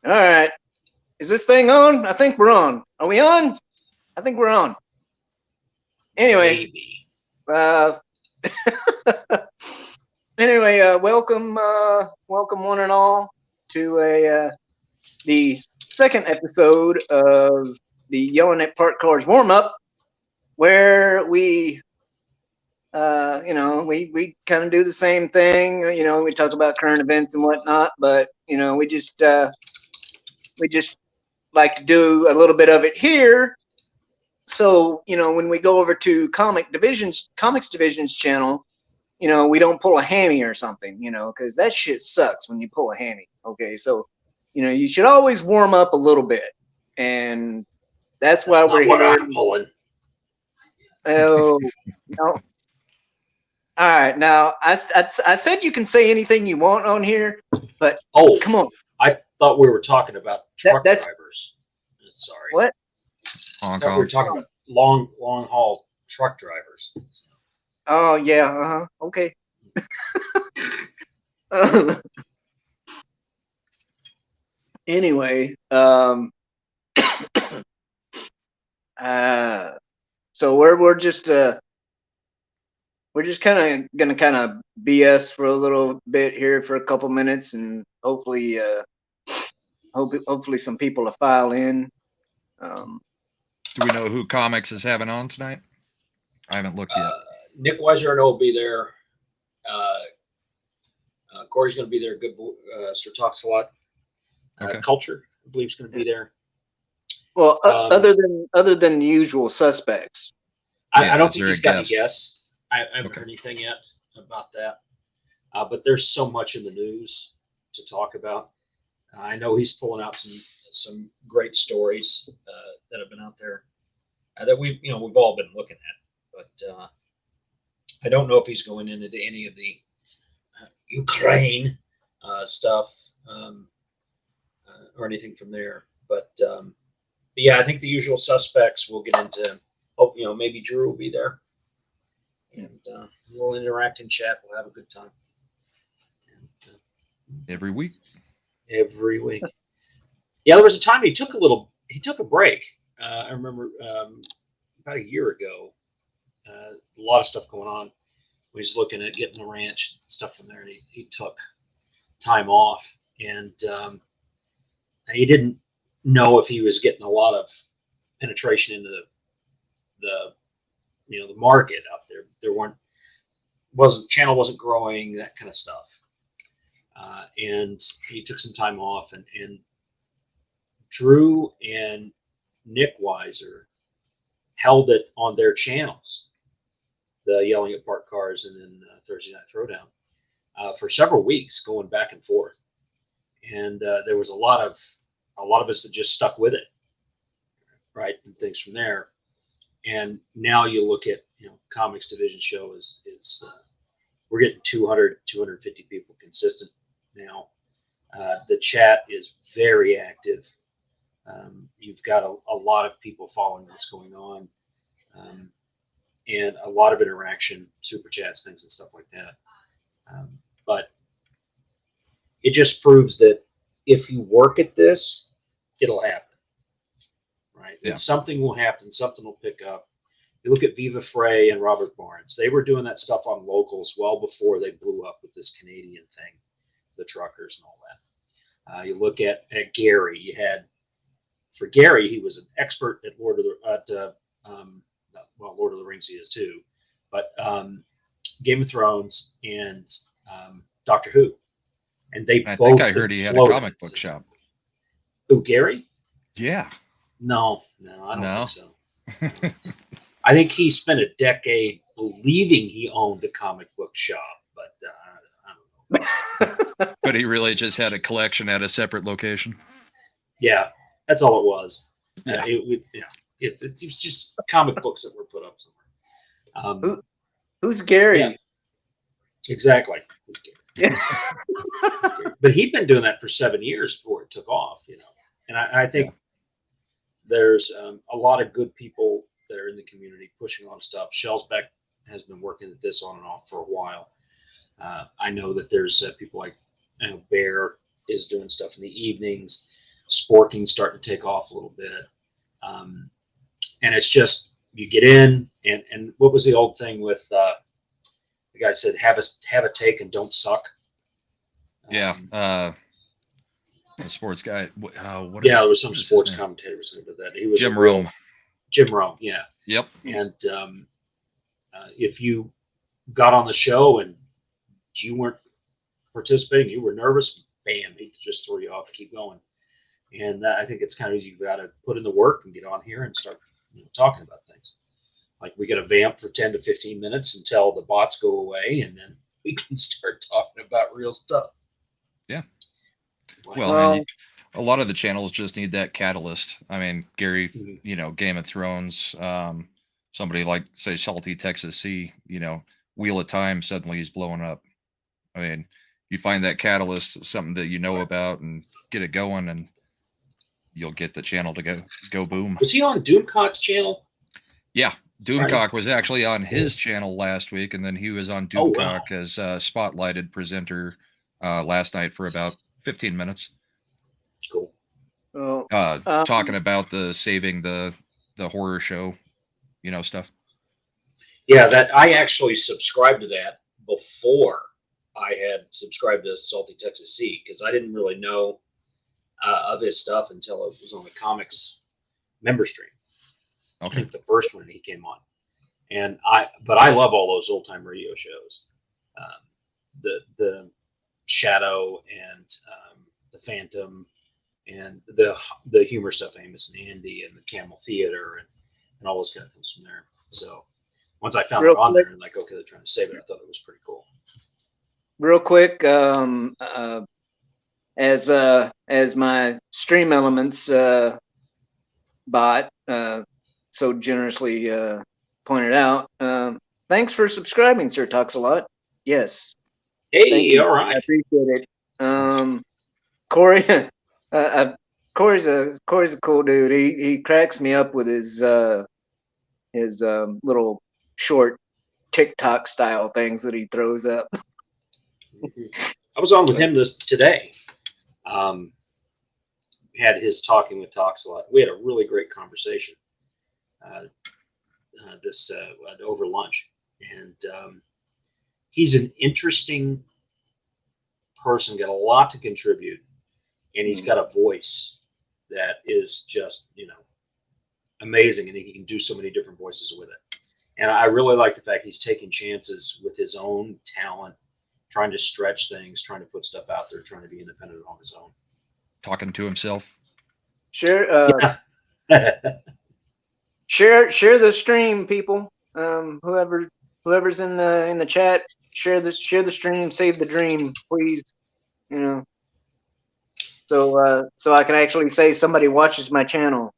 All right. Is this thing on? I think we're on. Are we on? I think we're on. Anyway, Maybe. uh, welcome, welcome one and all to the second episode of the Yelling at Park Cars warm up, where we we kind of do the same thing. We talk about current events and whatnot, but we just like to do a little bit of it here. So when we go over to Comics Division's channel, we don't pull a hammy or something, because that shit sucks when you pull a hammy. Okay, so you should always warm up a little bit, and that's why we're what here. I'm pulling. Oh no. All right, now I said you can say anything you want on here, but come on. I thought we were talking about truck drivers. Sorry. What? I thought we were talking about long haul truck drivers. Oh yeah, okay. Anyway, so we're just kind of gonna BS for a little bit here for a couple minutes, and hopefully some people will file in. Do we know who Comics is having on tonight? I haven't looked yet. Nick Weiser, I know, will be there. Corey's going to be there. Good, Sir Talks a Lot. Culture, I believe, is going to be there. Well, other than the usual suspects. I don't think he's got any guests. I haven't heard anything yet about that. But there's so much in the news to talk about. I know he's pulling out some great stories that have been out there that we've all been looking at. But I don't know if he's going into any of the Ukraine stuff or anything from there. But yeah, I think the usual suspects will get into. Hope maybe Drew will be there, and we'll interact and chat. We'll have a good time. And, every week. Every week. Yeah, there was a time he took a break. I remember about a year ago. A lot of stuff going on. We was looking at getting the ranch stuff from there, and he took time off, and he didn't know if he was getting a lot of penetration into the market out there. Channel wasn't growing, that kind of stuff, and he took some time off, and Drew and Nick Weiser held it on their channels, the Yelling at Park Cars and then Thursday Night Throwdown, for several weeks, going back and forth. And there was a lot of us that just stuck with it, right, and things from there. And now you look at Comics Division show is we're getting 200 250 people consistent now. The chat is very active. You've got a lot of people following what's going on, and a lot of interaction, super chats, things and stuff like that. But it just proves that if you work at this, it'll happen, right? Yeah. And something will happen. Something will pick up. You look at Viva Frey and Robert Barnes. They were doing that stuff on locals well before they blew up with this Canadian thing, the truckers and all that. You look at Gary. You had, for Gary, he was an expert at Lord of the Rings. He is too, but Game of Thrones and Doctor Who, and I think I heard he had a comic book shop. Who, Gary? Yeah. No, I don't think so. I think he spent a decade believing he owned a comic book shop, but I don't know. But he really just had a collection at a separate location. Yeah, that's all it was. Yeah. It was just comic books that were put up somewhere. Who's Gary? Yeah. Exactly. Yeah. But he'd been doing that for 7 years before it took off, And I think there's a lot of good people that are in the community pushing a lot of stuff. Shellsbeck has been working at this on and off for a while. I know that there's people like Bear is doing stuff in the evenings. Sporking's starting to take off a little bit. And it's just, you get in, and what was the old thing with the guy said, have a take and don't suck. Yeah. The sports guy. What Yeah, there was some what is his sports name? commentator saying about that. He was Jim a real- Rome. Jim Rome, yeah. Yep. And if you got on the show and you weren't participating, you were nervous, bam, he'd just throw you off, keep going. And I think it's kind of, you've got to put in the work and get on here and start talking about things. Like, we got to vamp for 10 to 15 minutes until the bots go away, and then we can start talking about real stuff. Yeah. Like, Well, I mean, a lot of the channels just need that catalyst. I mean, Gary, Mhm. Game of Thrones, somebody like, say, Salty Texas Sea, Wheel of Time, suddenly he's blowing up. I mean, you find that catalyst, something that you know about, and get it going, and you'll get the channel to go boom. was he on Doomcock's channel? Yeah. Doomcock was actually on his channel last week, and then he was on Oh, Doomcock wow. as a spotlighted presenter last night for about 15 minutes. Cool. Well, Talking about the saving the horror show, stuff. Yeah, that I actually subscribed to that before I had subscribed to Salty Texas Sea, because I didn't really know of his stuff until it was on the comics member stream. I Okay. think the first one he came on, but I love all those old time radio shows, the Shadow and the Phantom, and the humor stuff, Amos and Andy, and the Camel Theater, and all those kind of things from there. So once I found Real it on quick. there, and like, okay, they're trying to save it, I thought it was pretty cool. real quick, as my Stream Elements bot so generously pointed out, thanks for subscribing, Sir Talks a Lot. Yes, thank Hey, you. all I right. appreciate it. Corey, Corey's a cool dude. He cracks me up with his little short TikTok style things that he throws up. I was on with him today. Had his Talking with Talks a Lot. We had a really great conversation over lunch, and he's an interesting person, got a lot to contribute, and he's got a voice that is just amazing, and he can do so many different voices with it. And I really like the fact he's taking chances with his own talent, trying to stretch things, trying to put stuff out there, trying to be independent on his own. Talking to himself. Share the stream, people. Whoever's in the chat, share the stream, save the dream, please. So I can actually say somebody watches my channel,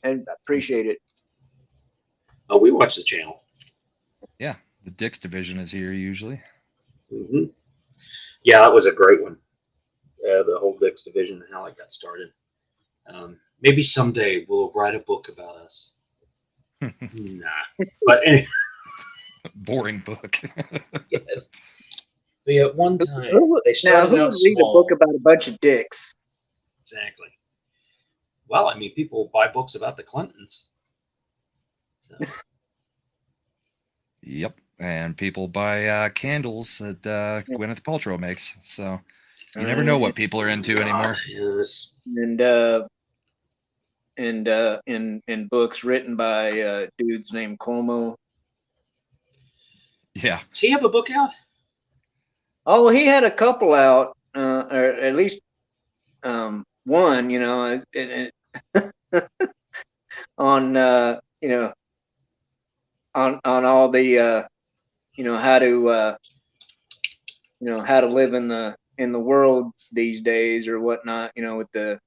and appreciate it. Oh, we watch the channel. Yeah, the Dick's division is here usually. Mm-hmm. Yeah, that was a great one. The whole Dick's division and how it got started. Maybe someday we'll write a book about us. Nah, but anyway. Boring book. Yeah. At one time, they Now, started who out would read a small. book about a bunch of dicks? Exactly. Well, I mean, people buy books about the Clintons. So. Yep, and people buy candles that Gwyneth Paltrow makes. So you never know what people are into anymore. Yes. And books written by dudes named Cuomo. Yeah. Does he have a book out? Oh, he had a couple out, or at least one. On on all the how to live in the world these days or whatnot. With the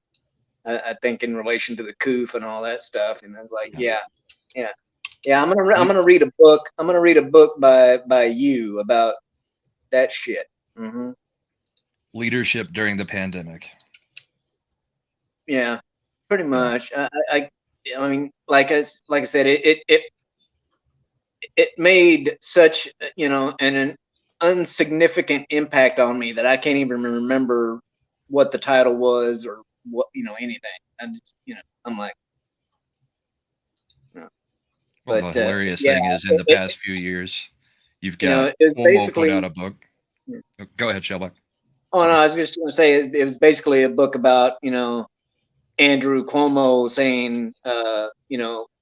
I think in relation to the coof and all that stuff. And I was like, yeah. I'm gonna read a book. I'm gonna read a book by you about that shit. Mm-hmm. Leadership during the pandemic. Yeah, pretty much. I mean, like I said, it made such an insignificant impact on me that I can't even remember what the title was or what, anything. And I'm like, no. Well, But the hilarious yeah, thing is, in the past few years, you've got it was Cuomo put out basically. a book. Go ahead, Shelby. Oh no, Sorry. I was just going to say it was basically a book about Andrew Cuomo saying,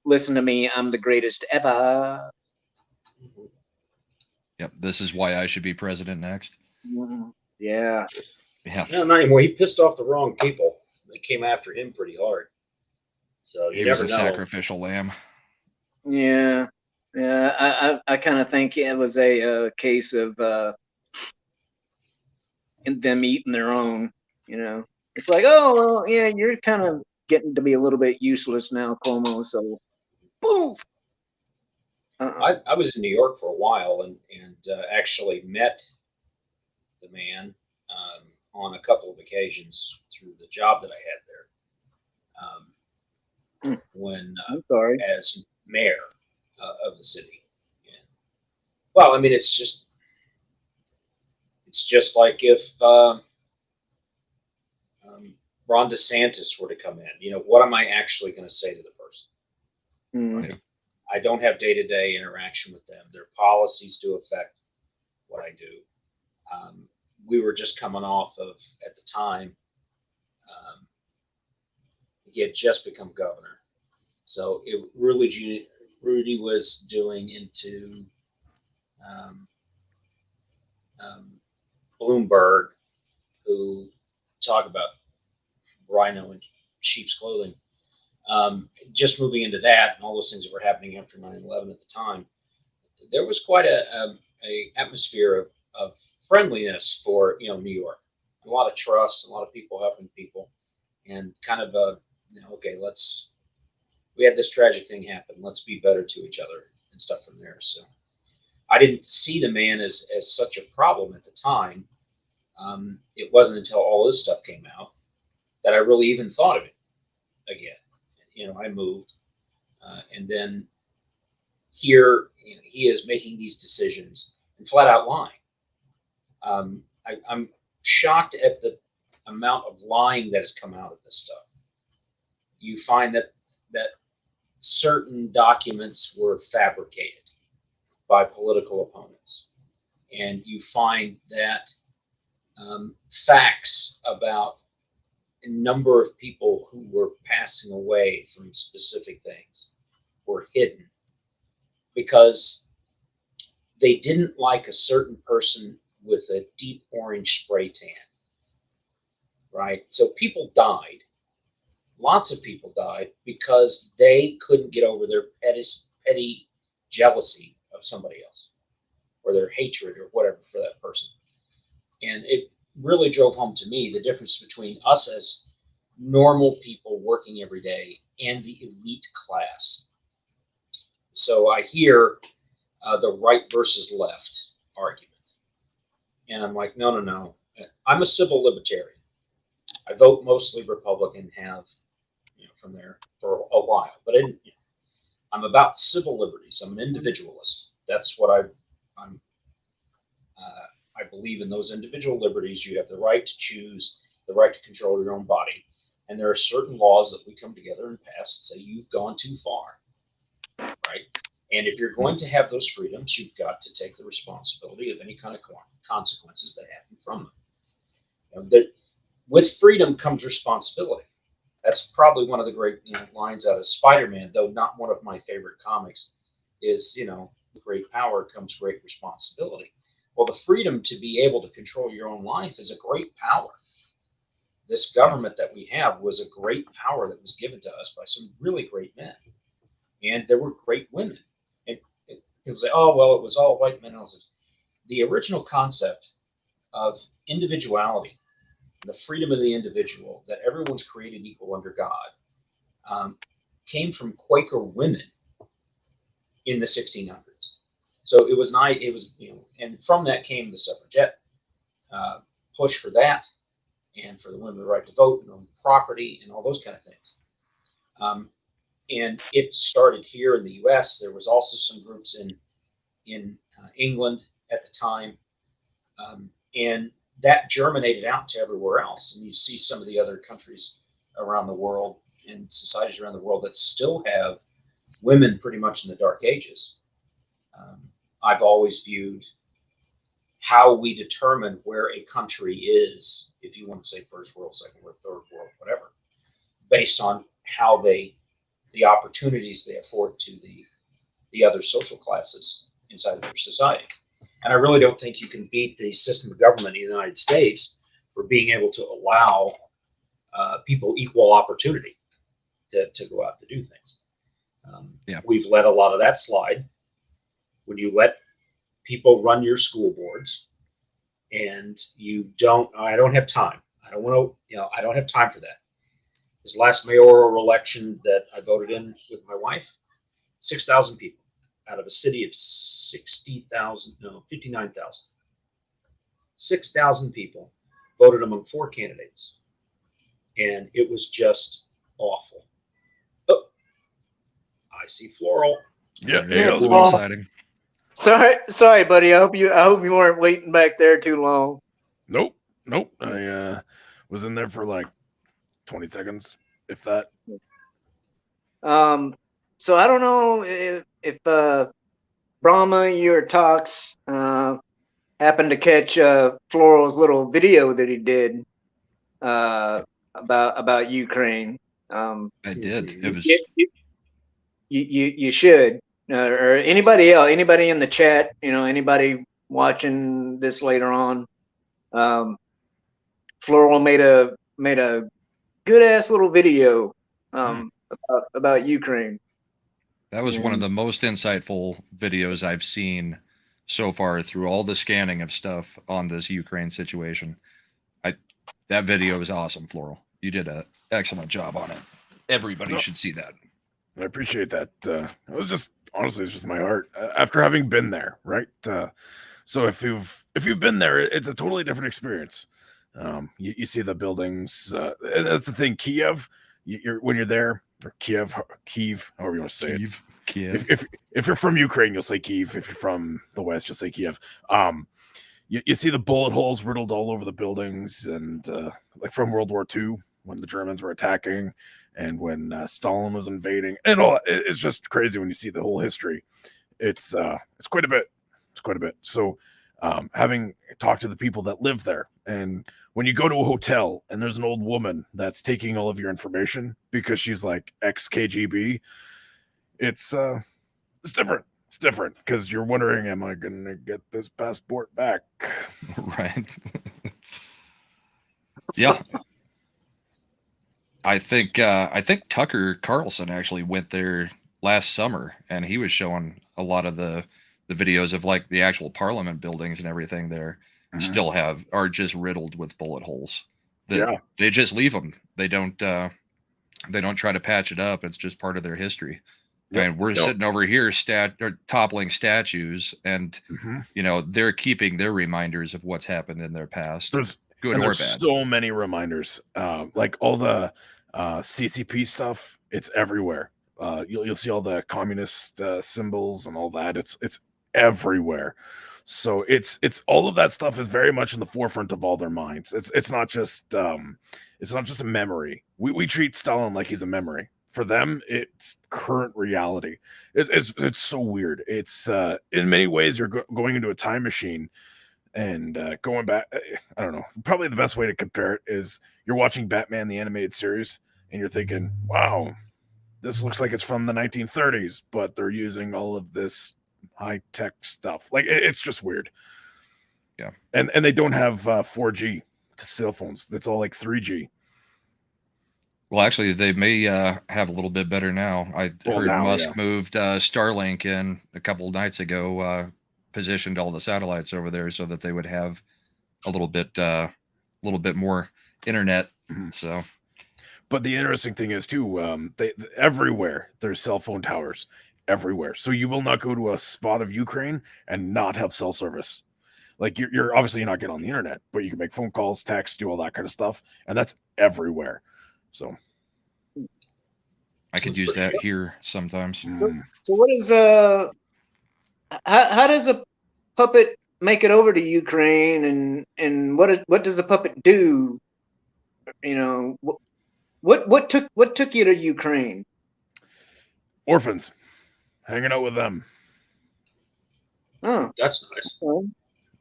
listen to me, I'm the greatest ever. Yep. This is why I should be president next. Yeah. Yeah. No, not anymore. He pissed off the wrong people. They came after him pretty hard. So you He was never a know. sacrificial lamb. Yeah. Yeah. I kind of think it was a case of them eating their own. It's like, oh well, yeah, you're kind of getting to be a little bit useless now, Cuomo. So, boom. I was in New York for a while and actually met the man on a couple of occasions through the job that I had there when I'm sorry. as mayor of the city. And, well, I mean, it's just like if Ron DeSantis were to come in, what am I actually going to say to the person? Mm. Yeah. I don't have day-to-day interaction with them. Their policies do affect what I do. We were just coming off of, at the time, he had just become governor. So Rudy was doing into Bloomberg, who talk about rhino and sheep's clothing. Just moving into that and all those things that were happening after 9/11 at the time, there was quite a atmosphere of friendliness for New York. A lot of trust, a lot of people helping people, and kind of okay, we had this tragic thing happen. Let's be better to each other and stuff from there. So I didn't see the man as such a problem at the time. It wasn't until all this stuff came out that I really even thought of it again. I moved, and then here he is making these decisions and flat out lying. I'm shocked at the amount of lying that has come out of this stuff. You find that certain documents were fabricated by political opponents, and you find that facts about a number of people who were passing away from specific things were hidden because they didn't like a certain person with a deep orange spray tan, right? So people died. Lots of people died because they couldn't get over their petty jealousy of somebody else or their hatred or whatever for that person. And it really drove home to me the difference between us as normal people working every day and the elite class. So I hear the right versus left argument. And I'm like, no. I'm a civil libertarian. I vote mostly Republican, have from there for a while. But I'm about civil liberties. I'm an individualist. That's what I'm. I believe in those individual liberties. You have the right to choose, the right to control your own body. And there are certain laws that we come together and pass that say you've gone too far, right? And if you're going to have those freedoms, you've got to take the responsibility of any kind of consequences that happen from them. With freedom comes responsibility. That's probably one of the great lines out of Spider-Man, though not one of my favorite comics, is, with great power comes great responsibility. Well, the freedom to be able to control your own life is a great power. This government that we have was a great power that was given to us by some really great men. And there were great women. And people say, oh, well, it was all white men. The original concept of individuality, the freedom of the individual, that everyone's created equal under God, came from Quaker women in the 1600s. So it was and from that came the suffragette push for that, and for the women the right to vote and own property and all those kind of things. And it started here in the U.S. There was also some groups in England at the time, and that germinated out to everywhere else. And you see some of the other countries around the world, in societies around the world that still have women pretty much in the dark ages. I've always viewed how we determine where a country is, if you want to say first world, second world, third world, whatever, based on how the opportunities they afford to the other social classes inside of their society. And I really don't think you can beat the system of government in the United States for being able to allow people equal opportunity to go out to do things. We've let a lot of that slide. When you let people run your school boards and I don't have time. I don't want to, I don't have time for that. This last mayoral election that I voted in with my wife, 6,000 people out of a city of 59,000. 6,000 people voted among 4 candidates. And it was just awful. Oh, I see Floral. Yeah, it's it's exciting. Sorry, buddy. I hope you weren't waiting back there too long. Nope. I was in there for like 20 seconds, if that. So I don't know if Brahma, your talks happened to catch Floral's little video that he did about Ukraine. I did. It was. You should, or anybody else, anybody in the chat, anybody watching this later on. Floral made a good ass little video about Ukraine. That was one of the most insightful videos I've seen so far through all the scanning of stuff on this Ukraine situation. That video is awesome, Floral. You did an excellent job on it. Everybody should see that. I appreciate that. It was just, honestly, it's just my heart after having been there, right? So if you've been there, it's a totally different experience. You see the buildings. And that's the thing. Kiev, when you're there, or Kiev, however you want to say it. Kiev. If you're from Ukraine, you'll say Kiev. If you're from the West, you'll say Kiev. You see the bullet holes riddled all over the buildings, and like from World War II when the Germans were attacking, and when Stalin was invading, and all. It's just crazy when you see the whole history. It's quite a bit. It's quite a bit. So, having talked to the people that live there, and when you go to a hotel and there's an old woman that's taking all of your information because she's like ex-KGB, it's different. It's different because you're wondering, am I going to get this passport back? Right. Yeah. I think Tucker Carlson actually went there last summer, and he was showing a lot of the videos of like the actual Parliament buildings and everything there still are just riddled with bullet holes. They just leave them. They don't try to patch it up. It's just part of their history. And we're sitting over here toppling statues, and they're keeping their reminders of what's happened in their past. There's good or bad. So many reminders. Like all the CCP stuff, it's everywhere. You'll see all the communist symbols and all that. It's everywhere. So it's all of that stuff is very much in the forefront of all their minds. It's not just a memory. We treat Stalin like he's a memory. For them, it's current reality. It's so weird. It's in many ways you're going into a time machine and going back. I don't know. Probably the best way to compare it is you're watching Batman the animated series and you're thinking, "Wow, this looks like it's from the 1930s," but they're using all of this high tech stuff. Like it's just weird. Yeah, and they don't have 4G to cell phones. That's all like 3G. Well, actually, they may have a little bit better now. I heard Musk moved Starlink in a couple of nights ago, positioned all the satellites over there so that they would have a little bit more internet. So, but the interesting thing is too, they everywhere there's cell phone towers everywhere. So you will not go to a spot of Ukraine and not have cell service. Like you're obviously not getting on the internet, but you can make phone calls, text, do all that kind of stuff, and that's everywhere. So I could use that here sometimes. So what is how does a puppet make it over to Ukraine, and what does the puppet do? What took you to Ukraine? Orphans, hanging out with them. Oh, That's nice. well,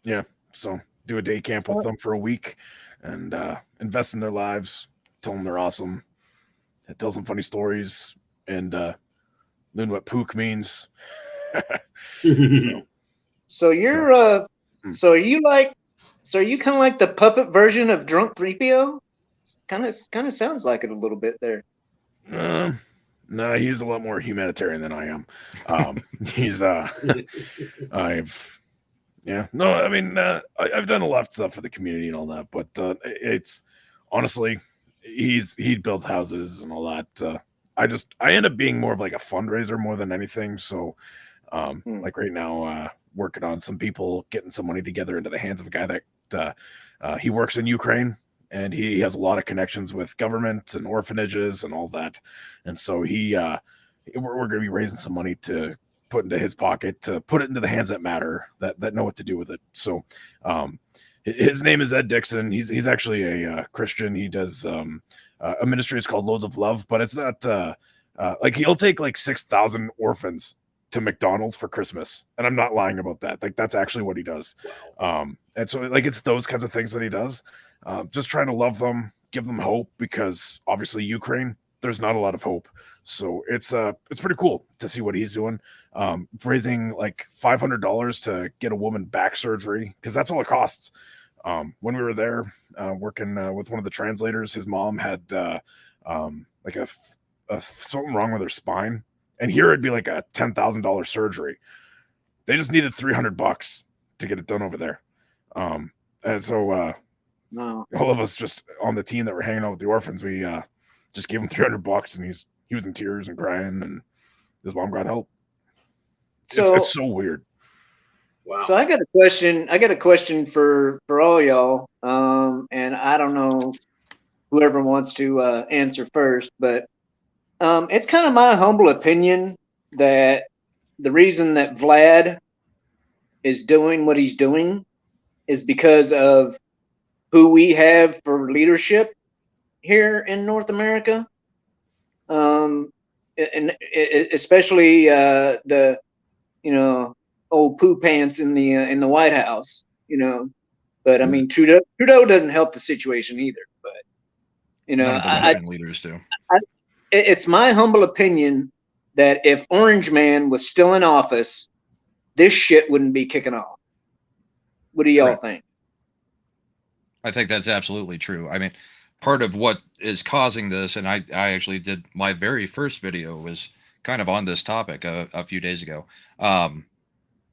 Yeah, so do a day camp with them for a week and invest in their lives, tell them they're awesome, tell some funny stories, and learn what pook means. So, so you're Hmm. so are you kind of like the puppet version of Drunk 3PO? Kind of sounds like it a little bit there. no, he's a lot more humanitarian than I am. He's I've yeah, no, I mean I've done a lot of stuff for the community and all that, but it's honestly he builds houses and all that. I end up being more of like a fundraiser more than anything. So like right now, working on some people getting some money together into the hands of a guy that he works in Ukraine, and he has a lot of connections with government and orphanages and all that. And so we're going to be raising some money to put into his pocket to put it into the hands that matter, that know what to do with it. So his name is Ed Dixon. He's actually a Christian. He does a ministry is called Loads of Love, but it's not like he'll take like 6,000 orphans to McDonald's for Christmas. And I'm not lying about that. Like that's actually what he does. And so like it's those kinds of things that he does. Just trying to love them, give them hope, because obviously Ukraine, there's not a lot of hope. So it's pretty cool to see what he's doing. Raising like $500 to get a woman back surgery, because that's all it costs. When we were there working with one of the translators, his mom had like a something wrong with her spine, and here it'd be like a $10,000 surgery. They just needed $300 to get it done over there. And so No. all of us just on the team that were hanging out with the orphans, we just gave him $300, and he was in tears and crying, and his mom got help. It's so weird. Wow. So I got a question for all y'all. And I don't know whoever wants to answer first, but it's kind of my humble opinion that the reason that Vlad is doing what he's doing is because of who we have for leadership here in North America. And especially the old poo pants in the White House, But I mean, Trudeau doesn't help the situation either. But None of the Western leaders do. It's my humble opinion that if Orange Man was still in office, this shit wouldn't be kicking off. What do y'all think? I think that's absolutely true. I mean, part of what is causing this, and I actually did my very first video was kind of on this topic a few days ago.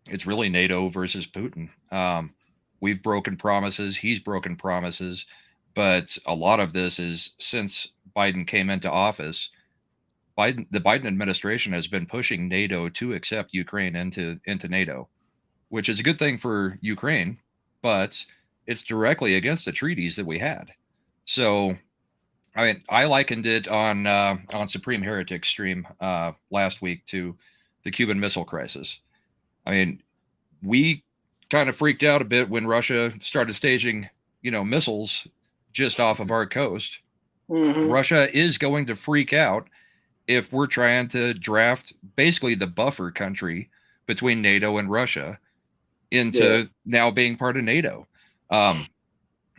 It's really NATO versus Putin. We've broken promises. He's broken promises. But a lot of this is since Biden came into office, the Biden administration has been pushing NATO to accept Ukraine into NATO, which is a good thing for Ukraine, but it's directly against the treaties that we had. So, I mean, I likened it on Supreme Heretic stream last week to the Cuban Missile Crisis. I mean, we kind of freaked out a bit when Russia started staging, missiles just off of our coast. Mm-hmm. Russia is going to freak out if we're trying to draft basically the buffer country between NATO and Russia into now being part of NATO. I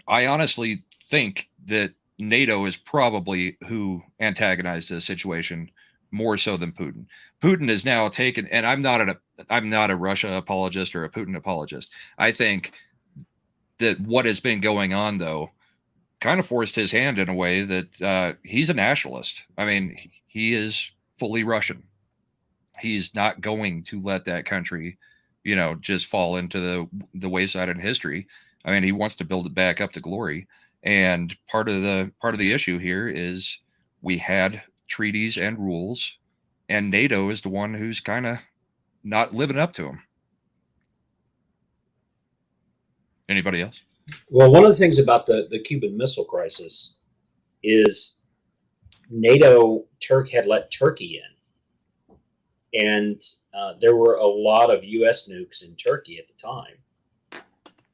honestly think that NATO is probably who antagonized the situation more so than Putin. Putin is now taken, and I'm not a Russia apologist or a Putin apologist. I think that what has been going on, though, kind of forced his hand in a way that he's a nationalist. I mean, he is fully Russian. He's not going to let that country, just fall into the wayside in history. I mean, he wants to build it back up to glory. And part of the issue here is we had treaties and rules, and NATO is the one who's kind of not living up to them. Anybody else? Well, one of the things about the Cuban Missile Crisis is NATO had let Turkey in, and there were a lot of U.S. nukes in Turkey at the time,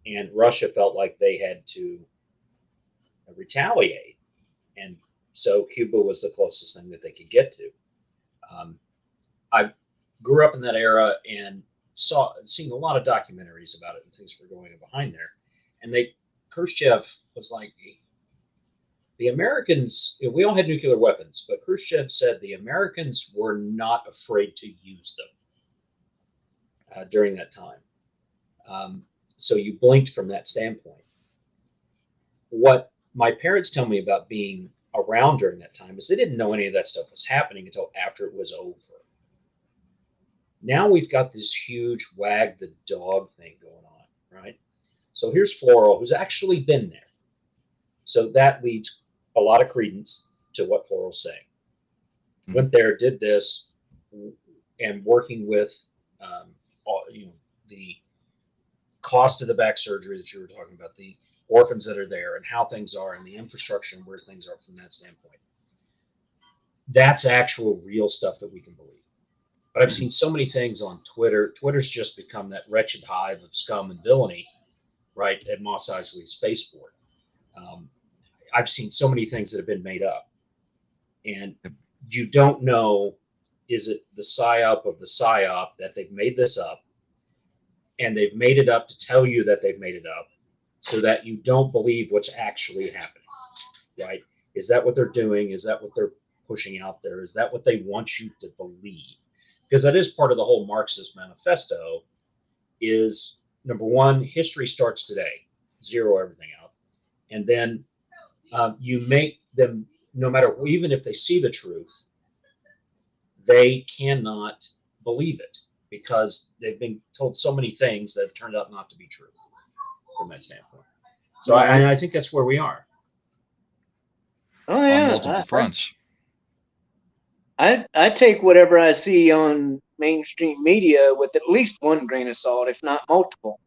and Russia felt like they had to retaliate and So Cuba was the closest thing that they could get to. I grew up in that era and seen a lot of documentaries about it and things that were going on behind there. And Khrushchev was like, the Americans, we all had nuclear weapons, but Khrushchev said the Americans were not afraid to use them during that time. So you blinked from that standpoint. What my parents tell me about being around during that time is they didn't know any of that stuff was happening until after it was over. Now we've got this huge wag the dog thing going on, right? So here's Floral, who's actually been there. So that leads a lot of credence to what Floral's saying. Went there, did this, and working with the cost of the back surgery that you were talking about, the orphans that are there and how things are and the infrastructure and where things are from that standpoint. That's actual real stuff that we can believe. But I've seen so many things on Twitter. Twitter's just become that wretched hive of scum and villainy, right, at Mos Eisley Spaceport. I've seen so many things that have been made up. And you don't know, is it the psyop of the psyop that they've made this up, and they've made it up to tell you that they've made it up so that you don't believe what's actually happening, right? Is that what they're doing? Is that what they're pushing out there? Is that what they want you to believe? Because that is part of the whole Marxist manifesto is, number one, history starts today, zero everything out. And then you make them, no matter, even if they see the truth, they cannot believe it because they've been told so many things that have turned out not to be true from that standpoint. So I think that's where we are. Oh yeah, on multiple fronts. I take whatever I see on mainstream media with at least one grain of salt, if not multiple.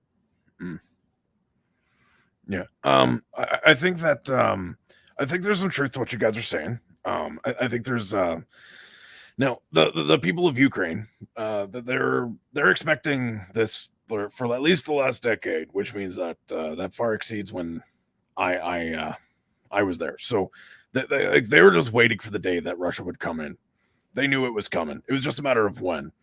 Yeah. I think that I think there's some truth to what you guys are saying. I think there's now the people of Ukraine that they're expecting this for at least the last decade, which means that that far exceeds when I was there. So they were just waiting for the day that Russia would come in. They knew it was coming. It was just a matter of when.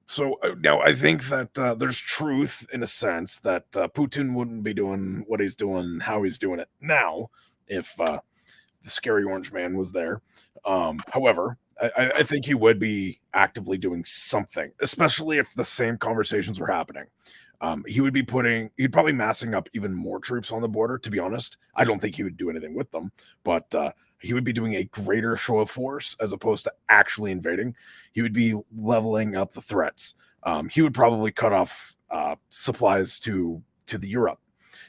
So now I think that there's truth in a sense that Putin wouldn't be doing what he's doing, how he's doing it now, if the scary orange man was there. However, I think he would be actively doing something, especially if the same conversations were happening. He'd probably massing up even more troops on the border, to be honest. I don't think he would do anything with them, but he would be doing a greater show of force as opposed to actually invading. He would be leveling up the threats. He would probably cut off supplies to the Europe.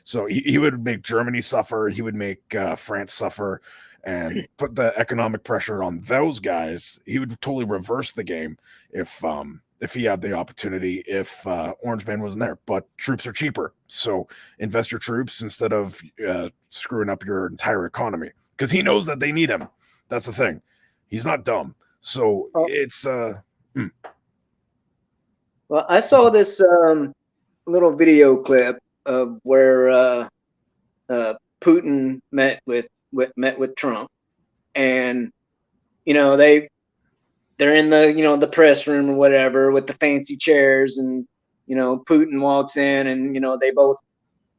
So he would make Germany suffer. He would make France suffer and put the economic pressure on those guys. He would totally reverse the game if he had the opportunity, if Orange Man wasn't there. But troops are cheaper. So invest your troops instead of screwing up your entire economy. Because he knows that they need him. That's the thing. He's not dumb. So it's... Well, I saw this little video clip of where Putin met with Trump, and they're in the the press room or whatever with the fancy chairs, and Putin walks in, and they both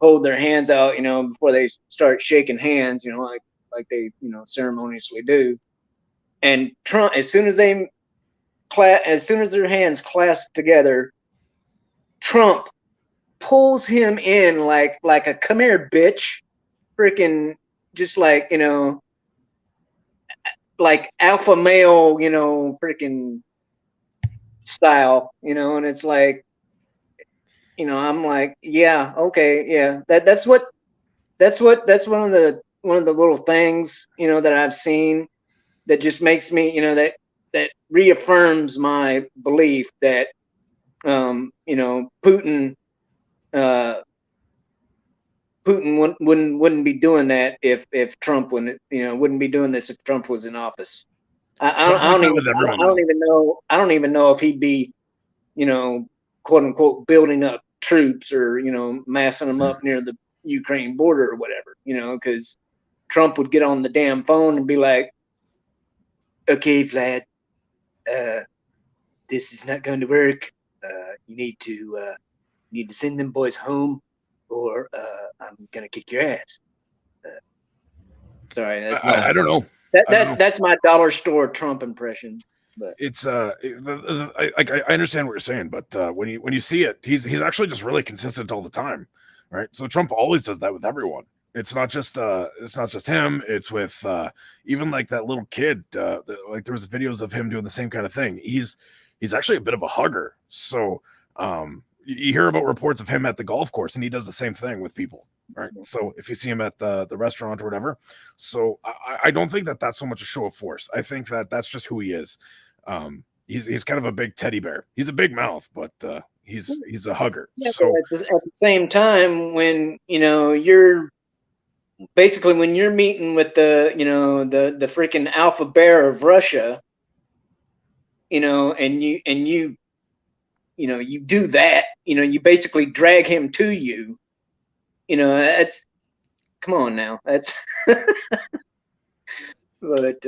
hold their hands out before they start shaking hands, like they ceremoniously do. And Trump, as soon as their hands clasp together, Trump pulls him in like a come here bitch, freaking just like like alpha male, freaking style, and it's like, I'm like, yeah, okay, yeah, that's one of the little things that I've seen that just makes me that reaffirms my belief that Putin wouldn't be doing that if Trump wouldn't be doing this if Trump was in office. I don't even know if he'd be quote unquote building up troops or massing them up near the Ukraine border or whatever, because Trump would get on the damn phone and be like, "Okay, Vlad, this is not going to work. You need to send them boys home, or I'm gonna kick your ass." Sorry, that's not. I don't know. That's my dollar store Trump impression. But It's I understand what you're saying, but when you see it, he's actually just really consistent all the time, right? So Trump always does that with everyone. It's not just him. It's with even like that little kid. Like there was videos of him doing the same kind of thing. He's actually a bit of a hugger. So you hear about reports of him at the golf course, and he does the same thing with people, right? So if you see him at the restaurant or whatever, so I don't think that that's so much a show of force. I think that that's just who he is. He's kind of a big teddy bear. He's a big mouth, but he's a hugger. yeah, So at the same time, when you're basically when you're meeting with the the freaking alpha bear of Russia, and you do that, you basically drag him to you. That's, come on now, that's but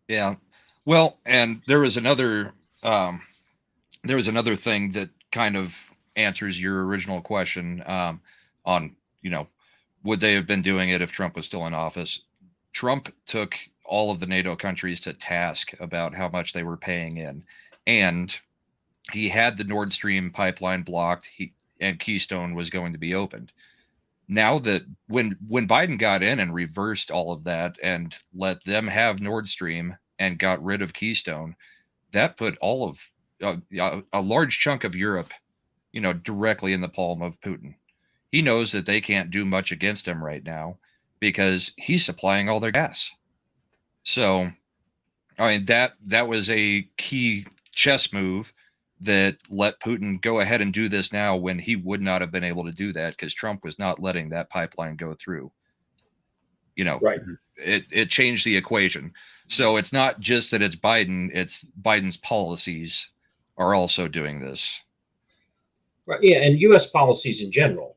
Yeah. Well, and there was another thing that kind of answers your original question on, would they have been doing it if Trump was still in office? Trump took all of the NATO countries to task about how much they were paying in, and he had the Nord Stream pipeline blocked. And Keystone was going to be opened. Now that when Biden got in and reversed all of that and let them have Nord Stream and got rid of Keystone, that put all of a large chunk of Europe, directly in the palm of Putin. He knows that they can't do much against him right now because he's supplying all their gas. So, I mean, that was a key chess move that let Putin go ahead and do this now when he would not have been able to do that because Trump was not letting that pipeline go through. Right. It changed the equation. So it's not just that it's Biden, it's Biden's policies are also doing this. Right. Yeah. And U.S. policies in general.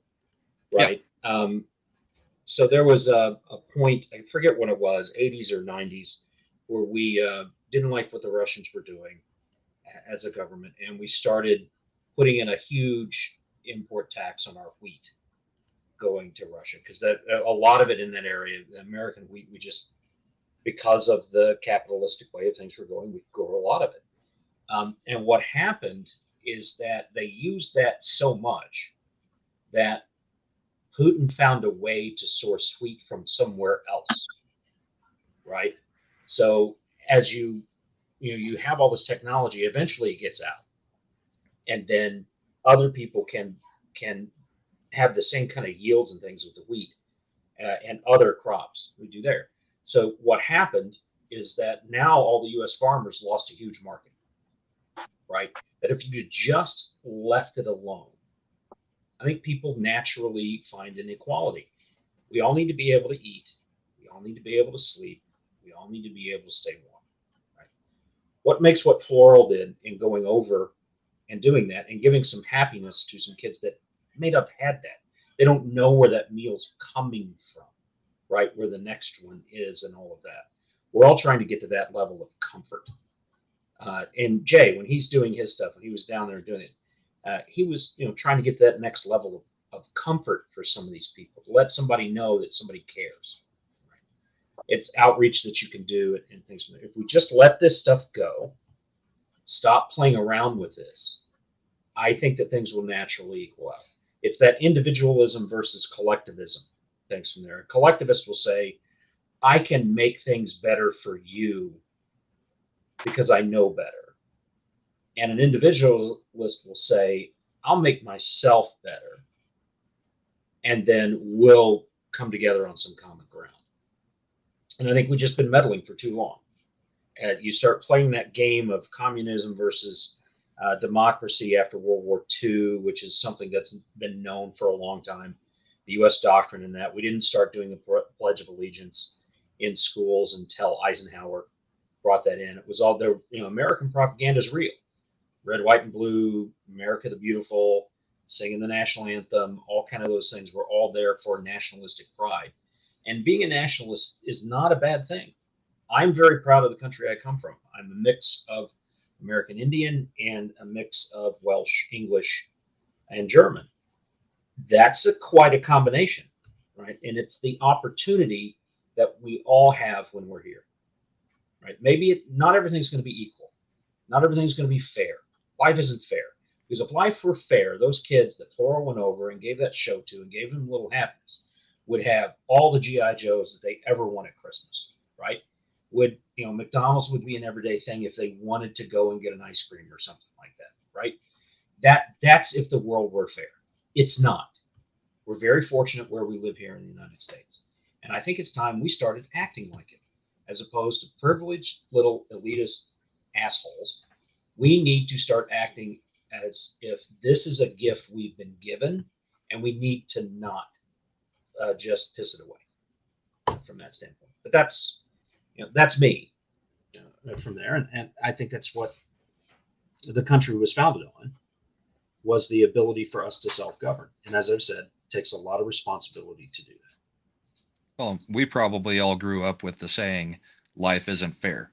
Right. Yeah. So there was a point, I forget when it was, 80s or 90s, where we didn't like what the Russians were doing as a government. And we started putting in a huge import tax on our wheat going to Russia, because a lot of it in that area, the American wheat, we just, because of the capitalistic way of things were going, we grow a lot of it. And what happened is that they used that so much that Putin found a way to source wheat from somewhere else, right? So as you have all this technology, eventually it gets out, and then other people can have the same kind of yields and things with the wheat and other crops we do there. So what happened is that now all the U.S. farmers lost a huge market, right? That if you just left it alone, I think people naturally find inequality. We all need to be able to eat. We all need to be able to sleep. We all need to be able to stay warm, right? What makes what Floral did in going over and doing that and giving some happiness to some kids that may have had that. They don't know where that meal's coming from, right? Where the next one is and all of that. We're all trying to get to that level of comfort. And Jay, when he's doing his stuff, when he was down there doing it, he was, trying to get to that next level of comfort for some of these people, to let somebody know that somebody cares. Right? It's outreach that you can do and things. If we just let this stuff go, stop playing around with this, I think that things will naturally equal out. It's that individualism versus collectivism. Things from there. A collectivist will say, I can make things better for you because I know better. And an individualist will say, I'll make myself better, and then we'll come together on some common ground. And I think we've just been meddling for too long. You start playing that game of communism versus democracy after World War II, which is something that's been known for a long time. The U.S. doctrine in that. We didn't start doing the Pledge of Allegiance in schools until Eisenhower brought that in. It was all there. American propaganda is real. Red, white, and blue, America the Beautiful, singing the national anthem, all kind of those things were all there for nationalistic pride. And being a nationalist is not a bad thing. I'm very proud of the country I come from. I'm a mix of American Indian and a mix of Welsh, English, and German. That's quite a combination, right? And it's the opportunity that we all have when we're here, right? Maybe not everything's going to be equal. Not everything's going to be fair. Life isn't fair. Because if life were fair, those kids that Floral went over and gave that show to and gave them a little happiness would have all the GI Joes that they ever want at Christmas, right? Would, you know, McDonald's would be an everyday thing if they wanted to go and get an ice cream or something like that, right? That's if the world were fair. It's not. We're very fortunate where we live here in the United States. And I think it's time we started acting like it, as opposed to privileged little elitist assholes. We need to start acting as if this is a gift we've been given, and we need to not just piss it away from that standpoint. But that's, you know, that's me from there. And I think that's what the country was founded on, was the ability for us to self-govern. And as I've said, it takes a lot of responsibility to do that. Well, we probably all grew up with the saying, life isn't fair.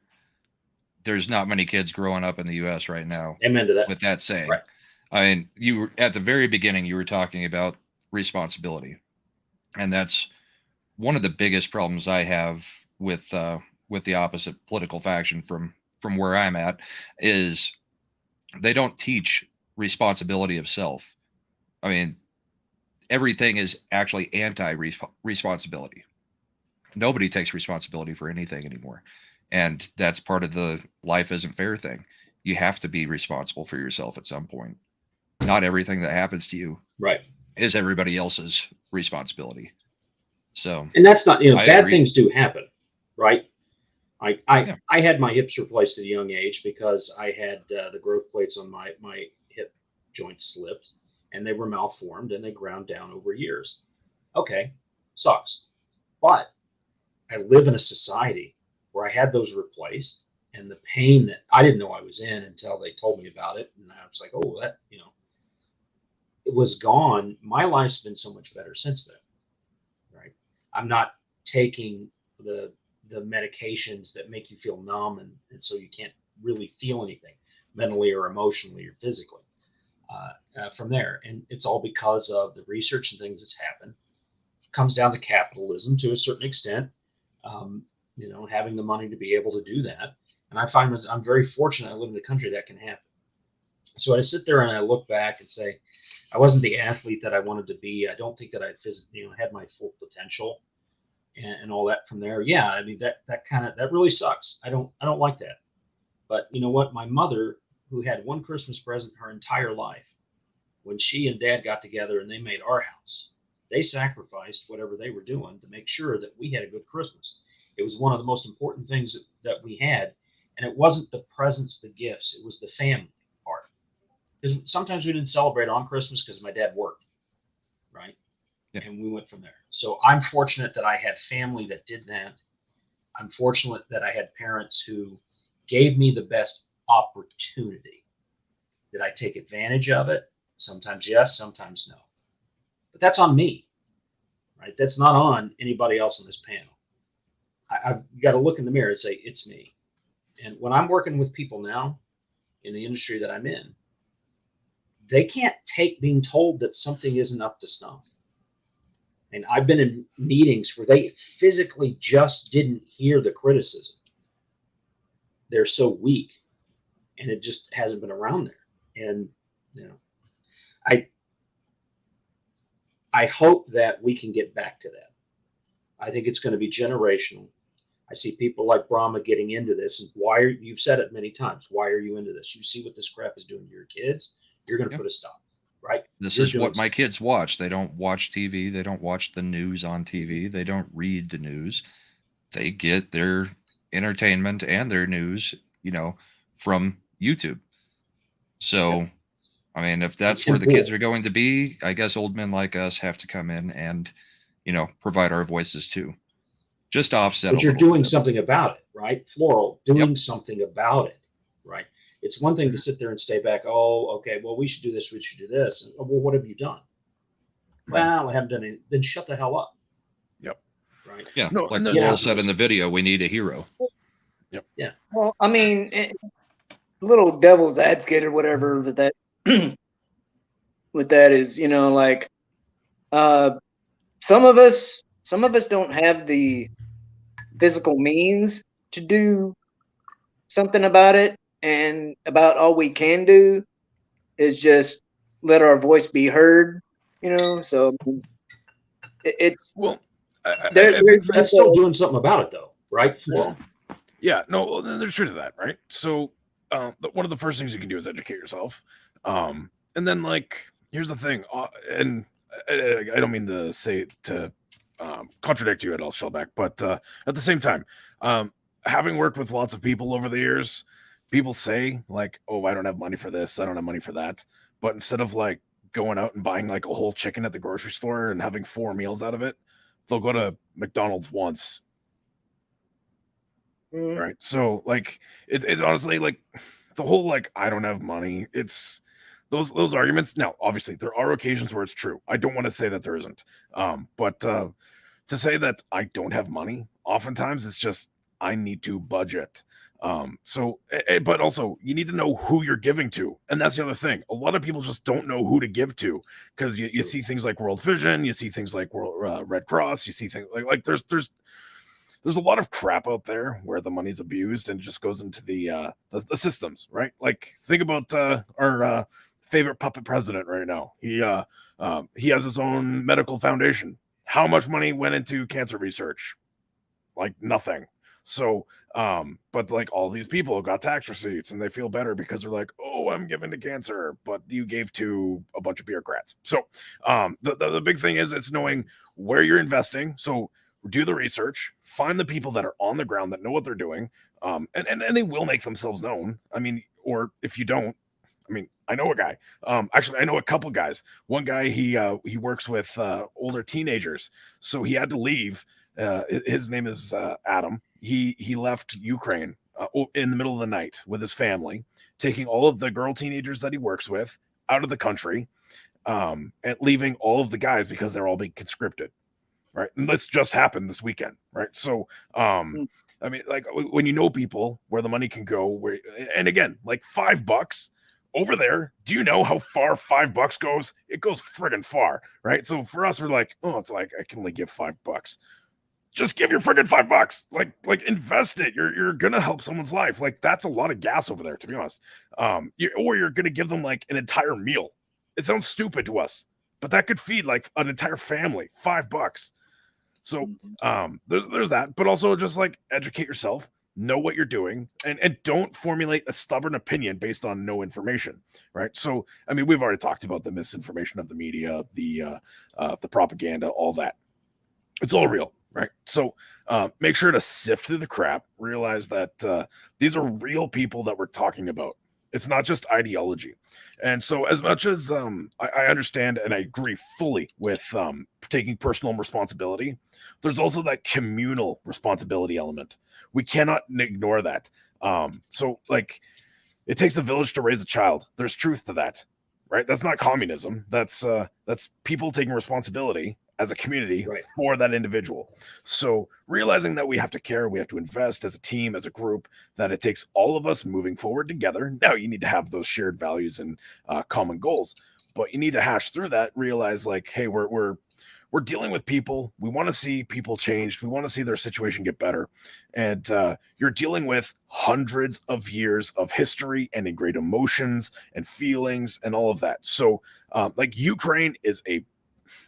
There's not many kids growing up in the US right now Amen to that. with that saying. Right. I mean, you were at the very beginning, you were talking about responsibility. And that's one of the biggest problems I have with the opposite political faction from where I'm at, is they don't teach responsibility of self. I mean, everything is actually anti-responsibility. Nobody takes responsibility for anything anymore. And that's part of the life isn't fair thing. You have to be responsible for yourself at some point. Not everything that happens to you Right. is everybody else's responsibility. So, And that's not, you know, I bad agree. things do happen, right? I Yeah. had my hips replaced at a young age because I had the growth plates on my hip joints slipped, and they were malformed and they ground down over years. Okay, sucks. But I live in a society where I had those replaced, and the pain that I didn't know I was in until they told me about it. And I was like, oh, that, you know, it was gone. My life's been so much better since then, right? I'm not taking the medications that make you feel numb, and so you can't really feel anything mentally or emotionally or physically from there. And it's all because of the research and things that's happened. It comes down to capitalism to a certain extent, you know, having the money to be able to do that. And I find I'm very fortunate I live in a country that can happen. So I sit there and I look back and say, I wasn't the athlete that I wanted to be. I don't think that I had my full potential and all that from there. Yeah, I mean, that really sucks. I don't like that. But you know what? My mother, who had one Christmas present her entire life, when she and Dad got together and they made our house, they sacrificed whatever they were doing to make sure that we had a good Christmas. It was one of the most important things that we had. And it wasn't the presents, the gifts, it was the family part. Because sometimes we didn't celebrate on Christmas because my dad worked, right? Yeah. And we went from there. So I'm fortunate that I had family that did that. I'm fortunate that I had parents who gave me the best opportunity. Did I take advantage of it? Sometimes yes, sometimes no. But that's on me, right? That's not on anybody else on this panel. I've got to look in the mirror and say, it's me. And when I'm working with people now in the industry that I'm in, they can't take being told that something isn't up to snuff. And I've been in meetings where they physically just didn't hear the criticism. They're so weak, and it just hasn't been around there. And, you know, I hope that we can get back to that. I think it's going to be generational. I see people like Brahma getting into this, and you've said it many times. Why are you into this? You see what this crap is doing to your kids. You're going to put a stop, right? This is what my kids watch. They don't watch TV. They don't watch the news on TV. They don't read the news. They get their entertainment and their news, you know, from YouTube. So, I mean, if that's where the kids are going to be, I guess old men like us have to come in and, you know, provide our voices too. Just offset. But you're doing something about it, right? Floral, doing something about it, right? It's one thing to sit there and stay back. Oh, okay. Well, we should do this. We should do this. And, well, what have you done? Well, I haven't done anything. Then shut the hell up. Yep. Right. right? Yeah, No, like and Laurel there's said in the video, we need a hero. Well, I mean, little devil's advocate or whatever that with that is, like some of us don't have the physical means to do something about it, and about all we can do is just let our voice be heard. So it's well, there. I think That's still doing something about it, though, right? well, yeah, no, well, there's truth to that, right? So, one of the first things you can do is educate yourself, and then like, here's the thing, and I don't mean to say to contradict you at all, Shellback, but at the same time, having worked with lots of people over the years, people say like, "Oh, I don't have money for this, I don't have money for that," but instead of like going out and buying like a whole chicken at the grocery store and having 4 meals out of it, they'll go to McDonald's once. Mhm. Right. So like it's honestly like the whole like I don't have money. It's those arguments. Now, obviously, there are occasions where it's true. I don't want to say that there isn't. But to say that I don't have money, oftentimes it's just I need to budget. But also you need to know who you're giving to, and that's the other thing. A lot of people just don't know who to give to because you see things like World Vision, you see things like World Red Cross, you see things like there's a lot of crap out there where the money's abused and just goes into the systems, right? Like think about our favorite puppet president right now. He has his own medical foundation. How much money went into cancer research? Like nothing. So, but like all these people got tax receipts and they feel better because they're like, oh, I'm giving to cancer, but you gave to a bunch of bureaucrats. So, the big thing is it's knowing where you're investing. So do the research, find the people that are on the ground that know what they're doing, and they will make themselves known. I mean, or if you don't, I mean, I know a guy. Actually, I know a couple guys. One guy he works with older teenagers, so he had to leave. His name is Adam. He left Ukraine in the middle of the night with his family, taking all of the girl teenagers that he works with out of the country, and leaving all of the guys because they're all being conscripted. Right. And this just happened this weekend. Right. So, Mm. I mean, like when you know people where the money can go, where, and again, like $5 over there, do you know how far $5 goes? It goes friggin' far. Right. So for us, we're like, oh, it's like I can only give $5. Just give your friggin' $5. Like invest it. You're gonna help someone's life. Like that's a lot of gas over there, to be honest. Or you're gonna give them like an entire meal. It sounds stupid to us, but that could feed like an entire family. $5. So there's that, but also just like educate yourself, know what you're doing, and don't formulate a stubborn opinion based on no information, right? So I mean, we've already talked about the misinformation of the media, the propaganda, all that. It's all real, right? So make sure to sift through the crap, realize that these are real people that we're talking about. It's not just ideology. And so, as much as I understand and I agree fully with taking personal responsibility, there's also that communal responsibility element. We cannot ignore that. So, like, it takes a village to raise a child. There's truth to that, right? That's not communism. That's people taking responsibility as a community Right. for that individual. So realizing that we have to care, we have to invest as a team, as a group, that it takes all of us moving forward together. Now you need to have those shared values and common goals, but you need to hash through that. Realize like, hey, we're dealing with people. We want to see people changed. We want to see their situation get better. And you're dealing with hundreds of years of history and great emotions and feelings and all of that. So, like Ukraine is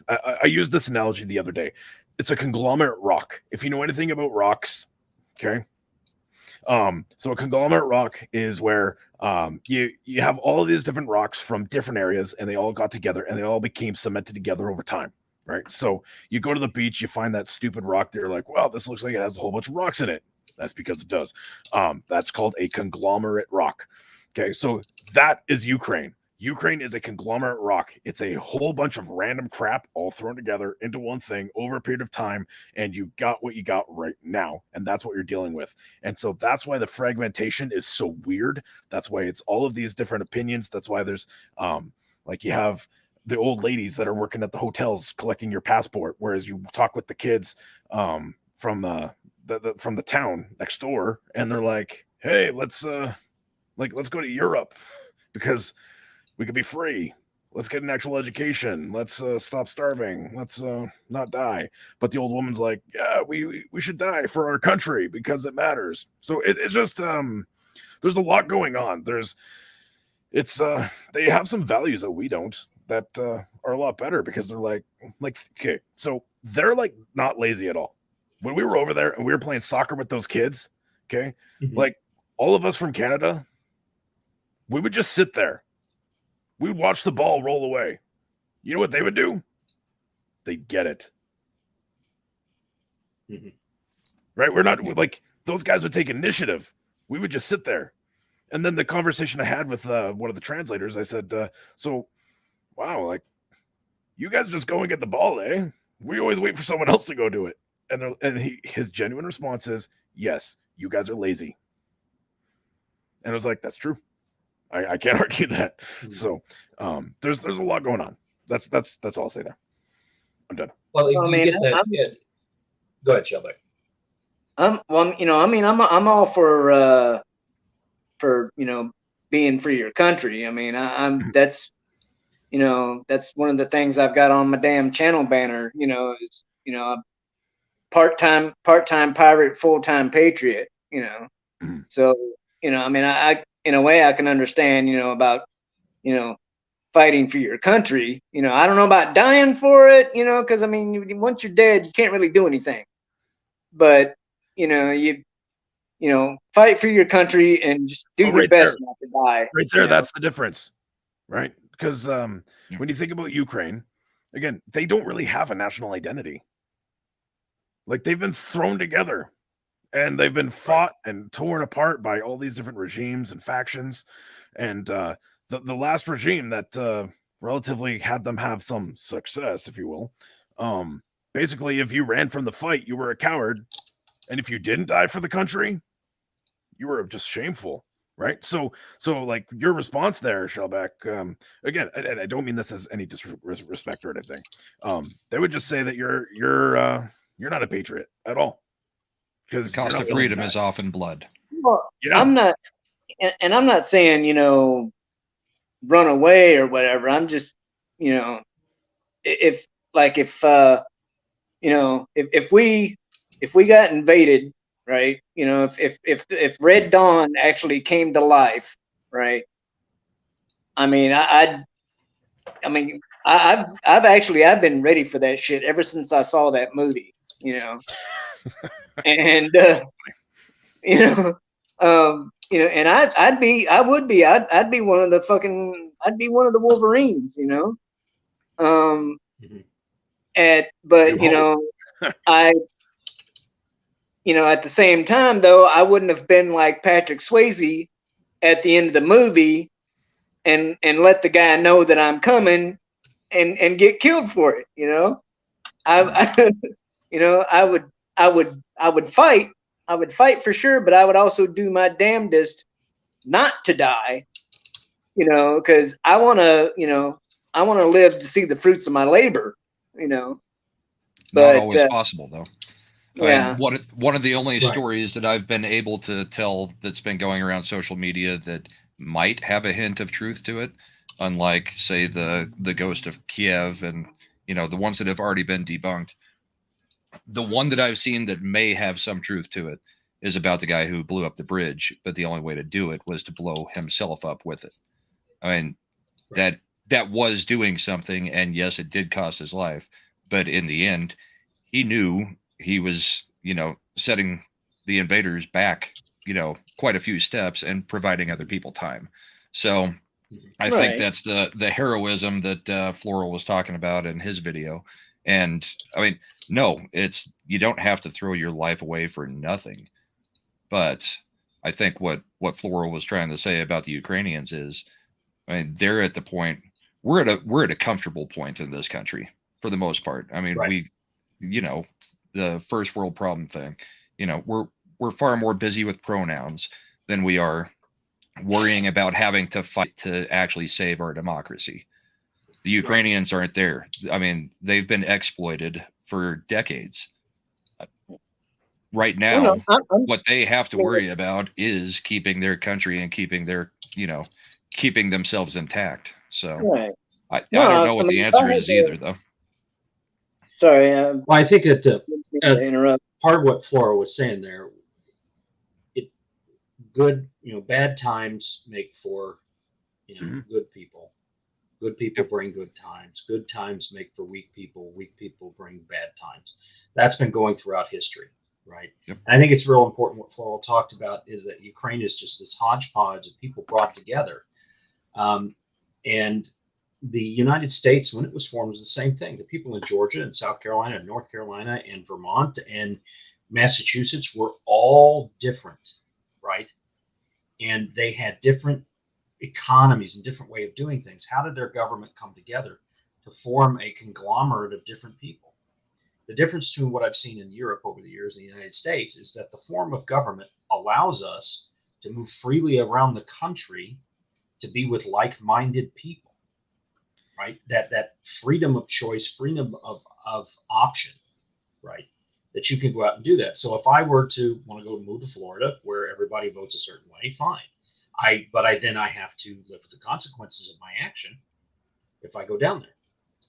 I used this analogy the other day. It's a conglomerate rock. If you know anything about rocks, okay. So a conglomerate rock is where you have all of these different rocks from different areas, and they all got together and they all became cemented together over time. Right. So you go to the beach, you find that stupid rock. They're like, wow, this looks like it has a whole bunch of rocks in it. That's because it does. That's called a conglomerate rock. Okay. So that is Ukraine. Ukraine is a conglomerate rock. It's a whole bunch of random crap all thrown together into one thing over a period of time. And you got what you got right now. And that's what you're dealing with. And so that's why the fragmentation is so weird. That's why it's all of these different opinions. That's why there's like you have the old ladies that are working at the hotels collecting your passport, whereas you talk with the kids from from the town next door, and they're like, "Hey, let's go to Europe because we could be free. Let's get an actual education. Let's stop starving. Let's not die." But the old woman's like, "Yeah, we should die for our country because it matters." So it's just there's a lot going on. They have some values that we don't, that are a lot better, because they're like okay, so they're like not lazy at all. When we were over there and we were playing soccer with those kids, okay, Mhm. like all of us from Canada, we would just sit there. We'd watch the ball roll away. You know what they would do? They'd get it. Mhm. Right? We're not like, those guys would take initiative. We would just sit there. And then the conversation I had with one of the translators, I said, so, wow, like, you guys just go and get the ball, eh? We always wait for someone else to go do it. His genuine response is, yes, you guys are lazy. And I was like, that's true. I can't argue that. Mhm. So there's a lot going on. That's all I'll say there. I'm done. Well, I you mean, get that. I'm- Yeah. Go ahead, Shelby. I'm all for being for your country. I mean, that's one of the things I've got on my damn channel banner. Is part-time pirate, full-time patriot. Mhm. So I mean, I in a way I can understand about fighting for your country. I don't know about dying for it. Because I mean, once you're dead, you can't really do anything. But you fight for your country and just do your right best there. not to die. Right there, you know? that's the difference, right? Because when you think about Ukraine, again, they don't really have a national identity. Like, they've been thrown together and they've been fought and torn apart by all these different regimes and factions. And the last regime that relatively had them have some success, if you will, basically, if you ran from the fight, you were a coward, and if you didn't die for the country, you were just shameful, right? So like, your response there, Shellback, again, and I don't mean this as any disrespect or anything. They would just say that you're not a patriot at all, The because cost of freedom is often blood. Well, Yeah. I'm not, and I'm not saying run away or whatever. I'm just if we got invaded, right? If Red Dawn actually came to life, right? I mean, I've been ready for that shit ever since I saw that movie, and and I'd be one of the Wolverines, Mhm. but You I at the same time though, I wouldn't have been like Patrick Swayze at the end of the movie and let the guy know that I'm coming and get killed for it. I would fight. I would fight for sure, but I would also do my damnedest not to die, because I want to live to see the fruits of my labor, Not But always possible, though. yeah, And one of the only Right. stories that I've been able to tell that's been going around social media that might have a hint of truth to it, unlike, say, the ghost of Kiev and the ones that have already been debunked. The one that I've seen that may have some truth to it is about the guy who blew up the bridge, but the only way to do it was to blow himself up with it. I mean, that was doing something, and yes, it did cost his life, but in the end, he knew he was, setting the invaders back, quite a few steps and providing other people time. So I think Right. that's the heroism that Floral was talking about in his video. And I mean, no, you don't have to throw your life away for nothing. But I think what Floral was trying to say about the Ukrainians is, I mean, they're at the point, we're at a comfortable point in this country for the most part. I mean, Right. the first world problem thing, we're far more busy with pronouns than we are worrying about having to fight to actually save our democracy. The Ukrainians aren't there. I mean, they've been exploited for decades. right Well, now, no, I'm what they have to Yeah. worry about is keeping their country and keeping their, keeping themselves intact. So right. I No, don't know I what the mean, if I answer had is to, either, though. sorry, Well, I think that didn't mean to interrupt. part of what Flora was saying there, it good, bad times make for, Mhm. good people. Good people Yep. bring good times. Good times make for weak people. Weak people bring bad times. That's been going throughout history, right? Yep. And I think it's real important what Floral talked about is that Ukraine is just this hodgepodge of people brought together. And the United States, when it was formed, was the same thing. The people in Georgia and South Carolina and North Carolina and Vermont and Massachusetts were all different, right? And they had different economies and different way of doing things. How did their government come together to form a conglomerate of different people? The difference between what I've seen in Europe over the years and the United States is that the form of government allows us to move freely around the country to be with like-minded people, right? That freedom of choice, freedom of option, right? That you can go out and do that. So if I were to want to go move to Florida where everybody votes a certain way, fine. But I have to live with the consequences of my action if I go down there.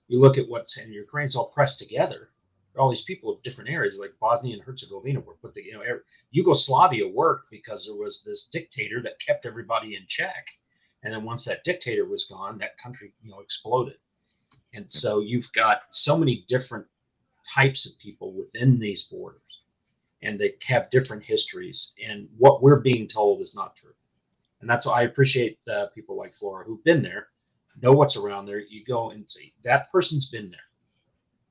You look at what's in Ukraine; it's all pressed together. All these people of different areas, like Bosnia and Herzegovina, were put together. Yugoslavia worked because there was this dictator that kept everybody in check, and then once that dictator was gone, that country exploded. And so you've got so many different types of people within these borders, and they have different histories. And what we're being told is not true. And that's why I appreciate people like Flora who've been there, know what's around there. You go and say, that person's been there.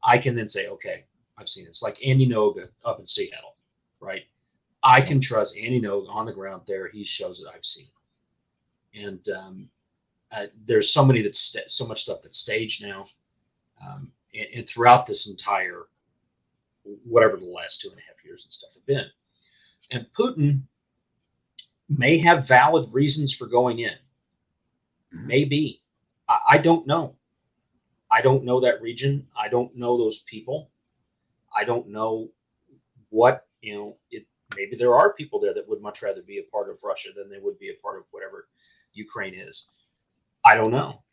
I can then say, okay, I've seen it. It's like Andy Noga up in Seattle, right? I can trust Andy Noga on the ground there. He shows that I've seen. And there's so much stuff that's staged now. And throughout this entire, whatever the last 2.5 years and stuff have been. And Putin may have valid reasons for going in. Maybe. I don't know. I don't know that region. I don't know those people. I don't know what, maybe there are people there that would much rather be a part of Russia than they would be a part of whatever Ukraine is. I don't know.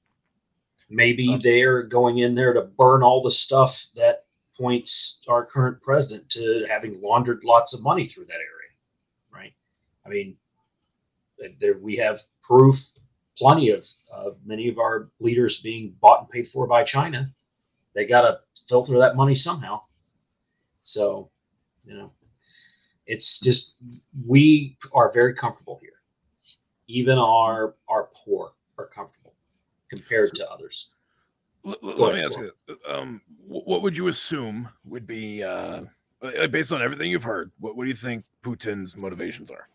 Maybe they're going in there to burn all the stuff that points our current president to having laundered lots of money through that area, right? I mean, we have proof, plenty of many of our leaders being bought and paid for by China. They got to filter that money somehow. So, it's just, we are very comfortable here. Even our poor are comfortable compared to others. Let Go me ahead, ask you, what would you assume would be, based on everything you've heard, what do you think Putin's motivations are?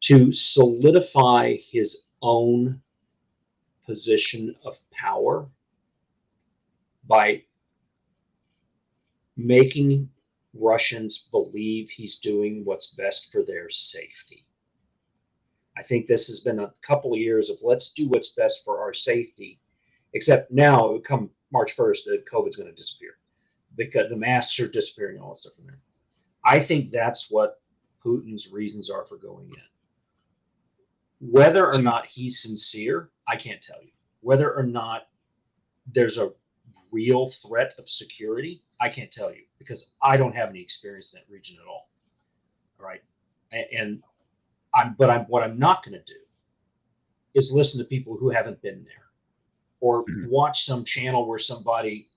To solidify his own position of power by making Russians believe he's doing what's best for their safety. I think this has been a couple of years of let's do what's best for our safety, except now, come March 1st, the COVID's going to disappear because the masks are disappearing and all that stuff from there. I think that's what Putin's reasons are for going in. Whether or not he's sincere, I can't tell you. Whether or not there's a real threat of security, I can't tell you because I don't have any experience in that region at all. All right. And what I'm not going to do is listen to people who haven't been there or watch some channel where somebody,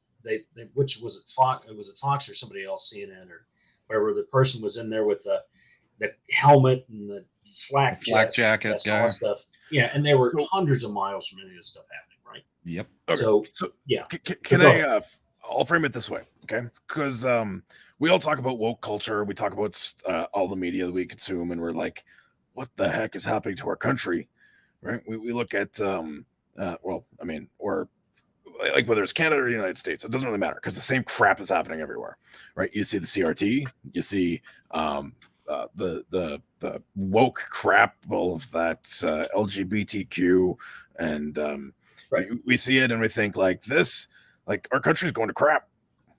which was it Fox? Was it Fox or somebody else, CNN or whatever? The person was in there with the helmet and the flak jacket, all that stuff. Yeah, and they were So- hundreds of miles from any of this stuff happening, right? Yep. Okay. So yeah, Can I? I'll frame it this way, okay? Because we all talk about woke culture. We talk about all the media that we consume, and we're like, "What the heck is happening to our country?" Right? We look at, or like whether it's Canada or the United States, it doesn't really matter because the same crap is happening everywhere, right? You see the CRT, you see the woke crap, all of that LGBTQ, and Right. We see it and we think like this, like our country's going to crap.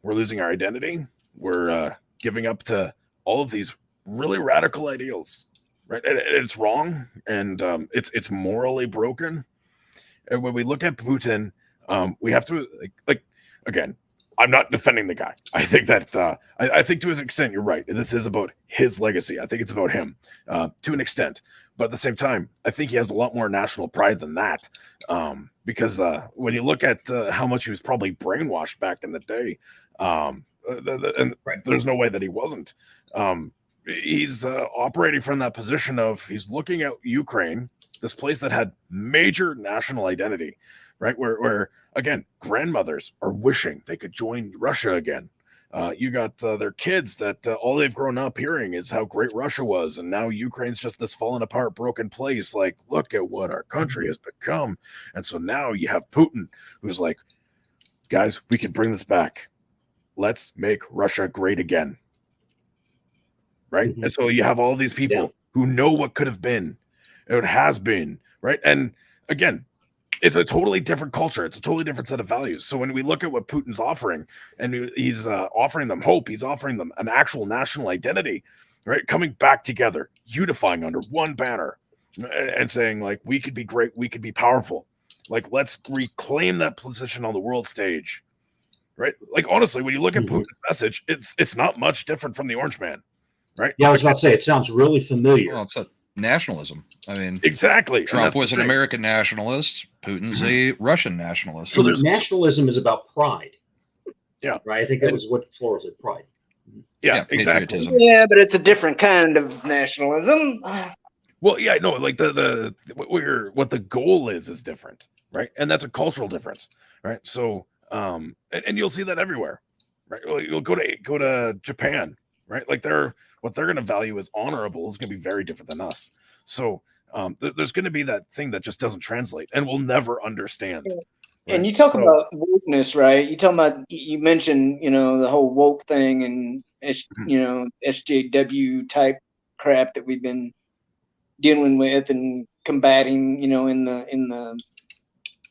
We're losing our identity. We're giving up to all of these really radical ideals, right? And it's wrong, and it's morally broken. And when we look at Putin, we have to like again. I'm not defending the guy. I think that I think to an extent you're right. This is about his legacy. I think it's about him to an extent, but at the same time, I think he has a lot more national pride than that. Because when you look at how much he was probably brainwashed back in the day, and Right. there's no way that he wasn't. He's operating from that position of he's looking at Ukraine, this place that had major national identity, right? Where again, grandmothers are wishing they could join Russia again. You got their kids that all they've grown up hearing is how great Russia was, and now Ukraine's just this fallen apart, broken place. Like, look at what our country has become. And so now you have Putin, who's like, guys, we can bring this back. Let's make Russia great again. Right. Mhm. And so you have all these people Yeah. who know what could have been, it has been, right? And again, it's a totally different culture. It's a totally different set of values. So when we look at what Putin's offering, and he's offering them hope, he's offering them an actual national identity, right? Coming back together, unifying under one banner, and saying like, we could be great, we could be powerful. Like, let's reclaim that position on the world stage, right? Like, honestly, when you look at Mhm. Putin's message, it's not much different from the Orange Man, right? Yeah, I was about to say it sounds really familiar. Well, it's a nationalism. I mean, Exactly. And Trump that's the was an thing. American nationalist. Putin's a Russian nationalist. So So there's- nationalism is about pride. Yeah. Right. I think that was what Flora said. Pride. Yeah, exactly. patriotism. Yeah, but it's a different kind of nationalism. Well, yeah, no, like the what the goal is different, right? And that's a cultural difference, right? So, and you'll see that everywhere, right? Well, you'll go to Japan, right? Like what they're going to value as honorable is going to be very different than us. So, there's going to be that thing that just doesn't translate, and we'll never understand. And right? you talk So- about wokeness, right? You talk about, you mentioned, the whole woke thing and Mhm. SJW type crap that we've been dealing with and combating, in the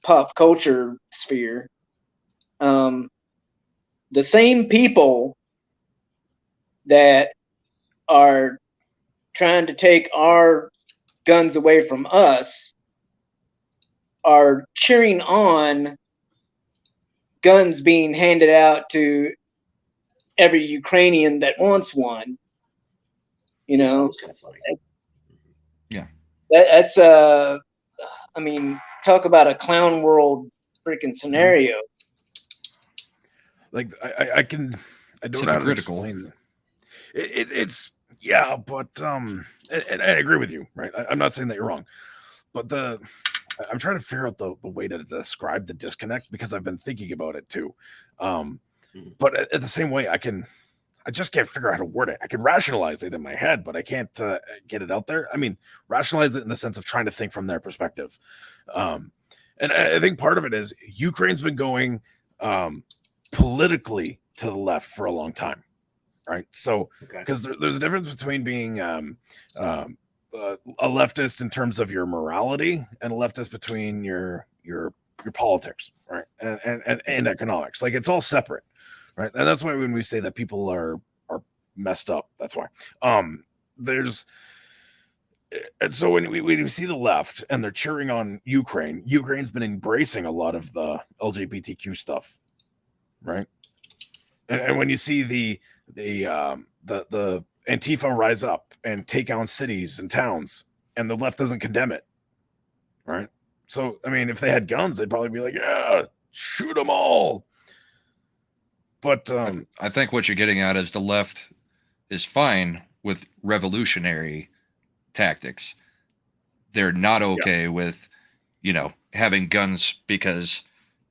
pop culture sphere. The same people that are trying to take our guns away from us are cheering on guns being handed out to every Ukrainian that wants one. That's kind of funny. That's I mean, talk about a clown world freaking scenario. Like I don't know how to hypocritical. explain it. It's yeah, but and I agree with you, right? I'm not saying that you're wrong, but I'm trying to figure out the way to describe the disconnect because I've been thinking about it too. But at the same way, I just can't figure out how to word it. I can rationalize it in my head, but I can't get it out there. I mean, rationalize it in the sense of trying to think from their perspective. And I think part of it is Ukraine's been going politically to the left for a long time, right? So, Okay. because there's a difference between being a leftist in terms of your morality and a leftist between your politics, right? And economics. Like it's all separate, right? And that's why when we say that people are messed up, that's why. There's and so when we see the left and they're cheering on Ukraine's been embracing a lot of the LGBTQ stuff, right? And when you see the Antifa rise up and take on cities and towns, and the left doesn't condemn it, right? So I mean, if they had guns, they'd probably be like, "Yeah, shoot them all." But I think what you're getting at is the left is fine with revolutionary tactics. They're not okay with, having guns because,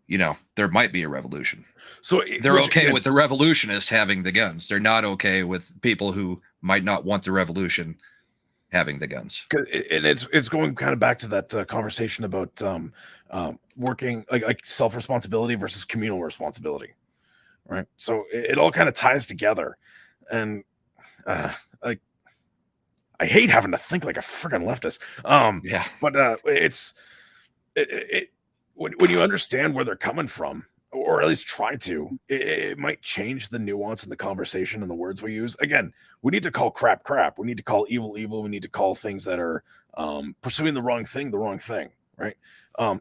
there might be a revolution. so They're okay with the revolutionists having the guns. They're not okay with people who might not want the revolution having the guns. And it's going kind of back to that conversation about working like self-responsibility versus communal responsibility, right? So it all kind of ties together, and like I hate having to think like a freaking leftist. Yeah. But when you understand where they're coming from, or at least try to, it might change the nuance in the conversation and the words we use. Again, we need to call crap crap. We need to call evil evil. We need to call things that are pursuing the wrong thing, right?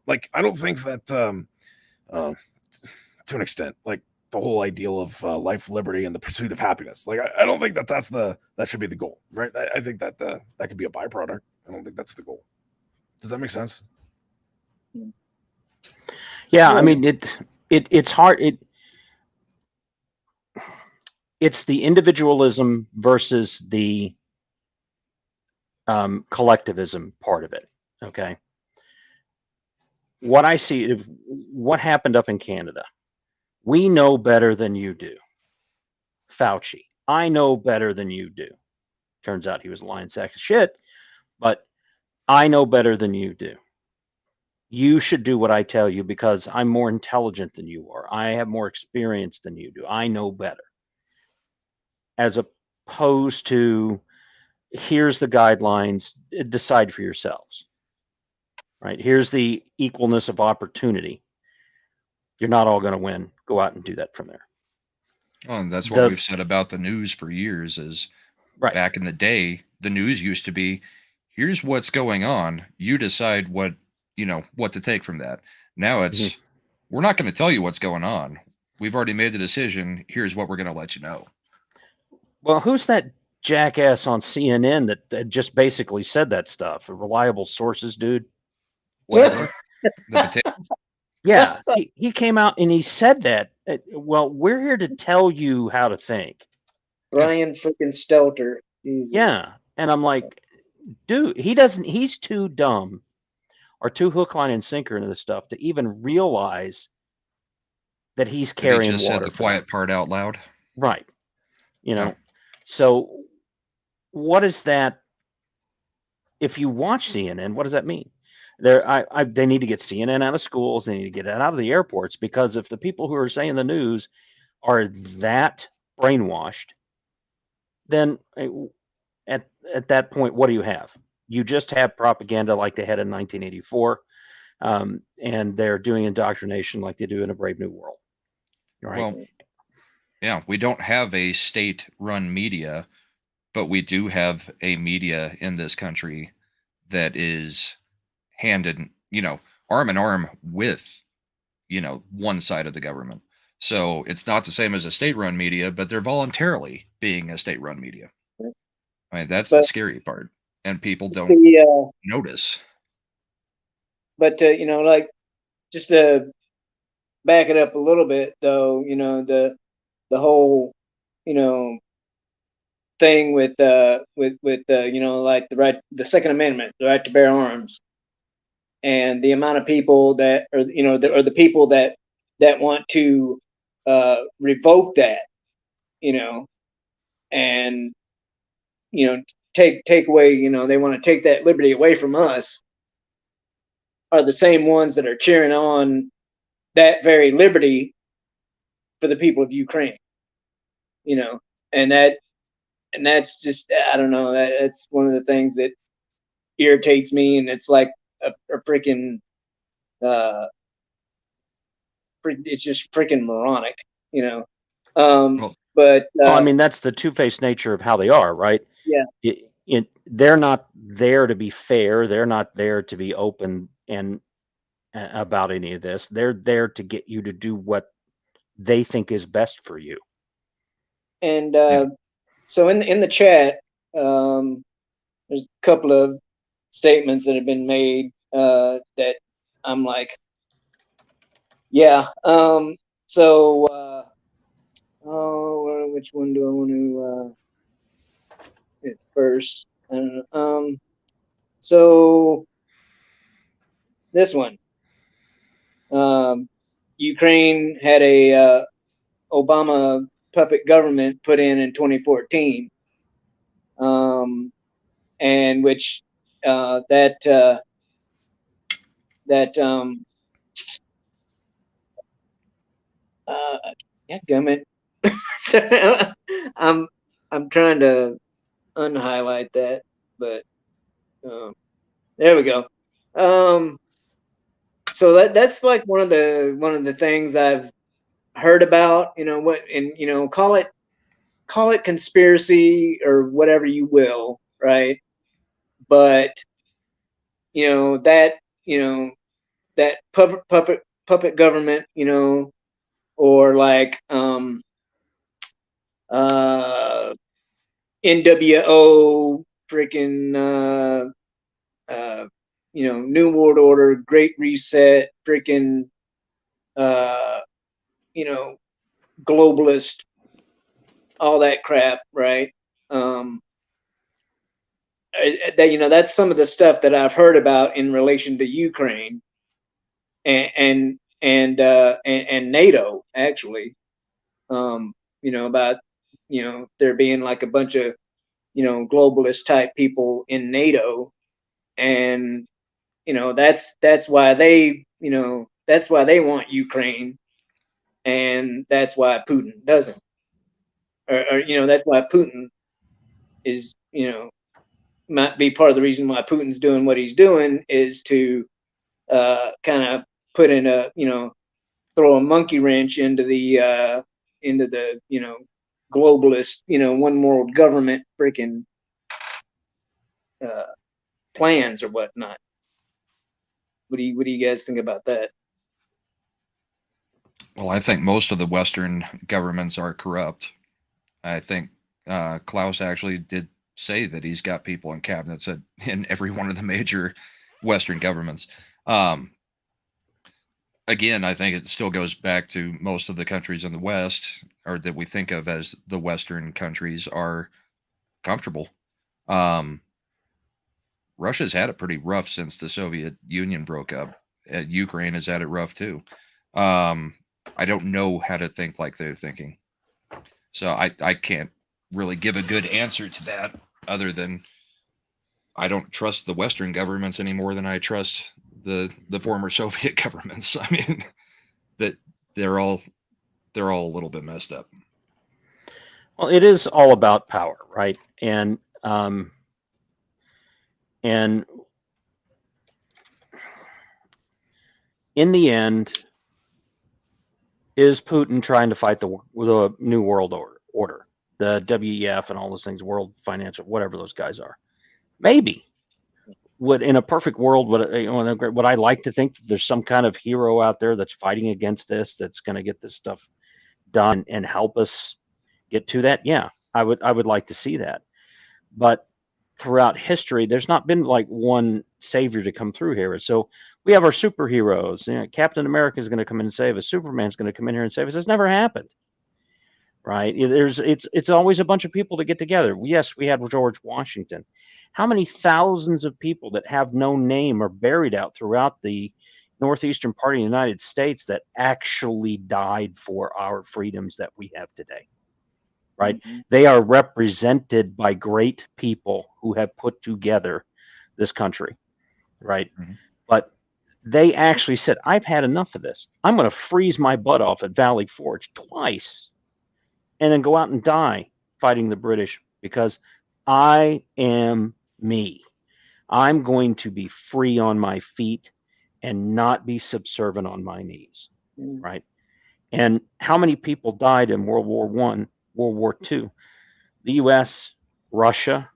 Like I don't think that uh, to an extent, like the whole ideal of life, liberty, and the pursuit of happiness. Like I don't think that that should be the goal, right? I think that that could be a byproduct. I don't think that's the goal. Does that make sense? Yeah, I mean it's hard. It's the individualism versus the collectivism part of it. Okay. What I see, what happened up in Canada, we know better than you do. Fauci, I know better than you do. Turns out he was a lying sack of shit, but I know better than you do. You should do what I tell you because I'm more intelligent than you are. I have more experience than you do. I know better. As opposed to, here's the guidelines, decide for yourselves. Right? Here's the equalness of opportunity. You're not all going to win. Go out and do that from there. Oh, and that's what we've said about the news for years is right. Back in the day, the news used to be, here's what's going on. You decide what to take from that. Now it's, we're not going to tell you what's going on. We've already made the decision. Here's what we're going to let you know. Well, who's that jackass on CNN that just basically said that stuff? Reliable sources, dude. Whatever. The Yeah, he came out and he said that. Well, we're here to tell you how to think. Brian freaking Stelter. Jesus. Yeah, and I'm like, dude, he's too dumb or too hook, line, and sinker into this stuff to even realize that he's carrying Did he just water. said the quiet part out loud. Right. So what is that? If you watch CNN, what does that mean? They need to get CNN out of schools. They need to get it out of the airports, because if the people who are saying the news are that brainwashed, then at that point, what do you have? You just have propaganda like they had in 1984, and they're doing indoctrination like they do in A Brave New World. Right? Well, yeah, we don't have a state-run media, but we do have a media in this country that is handed, arm in arm with, one side of the government. So it's not the same as a state-run media, but they're voluntarily being a state-run media. I mean, that's the scary part, and people don't notice. But like, just to back it up a little bit, though, the whole, thing with like the Second Amendment, the right to bear arms, and the amount of people that are, the people that want to revoke that, and take away, they want to take that liberty away from us, are the same ones that are cheering on that very liberty for the people of Ukraine, and that's just, I don't know, that's one of the things that irritates me, and it's like a freaking it's just freaking moronic, but I mean, that's the two-faced nature of how they are, right? Yeah. They're not there to be fair. They're not there to be open and about any of this. They're there to get you to do what they think is best for you. And so in the chat, there's a couple of statements that have been made that I'm like, yeah. So which one do I want to hit first? I don't know. So this one, Ukraine had a Obama puppet government put in 2014, and which gummit. So, I'm trying to unhighlight that, but there we go. So that's like one of the things I've heard about. Call it conspiracy or whatever you will, right? But that that puppet government, or like uh NWO, freaking New World Order, Great Reset, freaking uh you know globalist, all that crap, right? um that's some of the stuff that I've heard about in relation to Ukraine and NATO, actually. About there being like a bunch of globalist type people in NATO, and that's why they want Ukraine, and that's why Putin doesn't, or that's why Putin is might be part of the reason why Putin's doing what he's doing, is to kind of put in a throw a monkey wrench into the globalist one world government freaking uh, plans or whatnot. What do you guys think about that? Well, I think most of the Western governments are corrupt. I think Klaus actually did say that he's got people in cabinets in every one of the major Western governments. Again, I think it still goes back to most of the countries in the West, or that we think of as the Western countries, are comfortable. Russia's had it pretty rough since the Soviet Union broke up. Ukraine has had it rough too. I don't know how to think like they're thinking. So I can't really give a good answer to that, other than I don't trust the Western governments any more than I trust the former Soviet governments. I mean, that they're all a little bit messed up. Well, it is all about power, right? And in the end, is Putin trying to fight the New World Order, the WEF, and all those things, World Financial, whatever those guys are? Maybe. Would, in a perfect world, would I like to think that there's some kind of hero out there that's fighting against this, that's going to get this stuff done and help us get to that? Yeah, I would like to see that. But throughout history, there's not been like one savior to come through here. So we have our superheroes. Captain America is going to come in and save us. Superman's going to come in here and save us. It's never happened, right? It's always a bunch of people to get together. Yes, we had George Washington. How many thousands of people that have no name are buried out throughout the northeastern part of the United States that actually died for our freedoms that we have today? Right? Mm-hmm. They are represented by great people who have put together this country, right? Mm-hmm. But they actually said, I've had enough of this. I'm going to freeze my butt off at Valley Forge twice and then go out and die fighting the British, because I am me. I'm going to be free on my feet and not be subservient on my knees, right? And how many people died in World War I, World War II? The U.S., Russia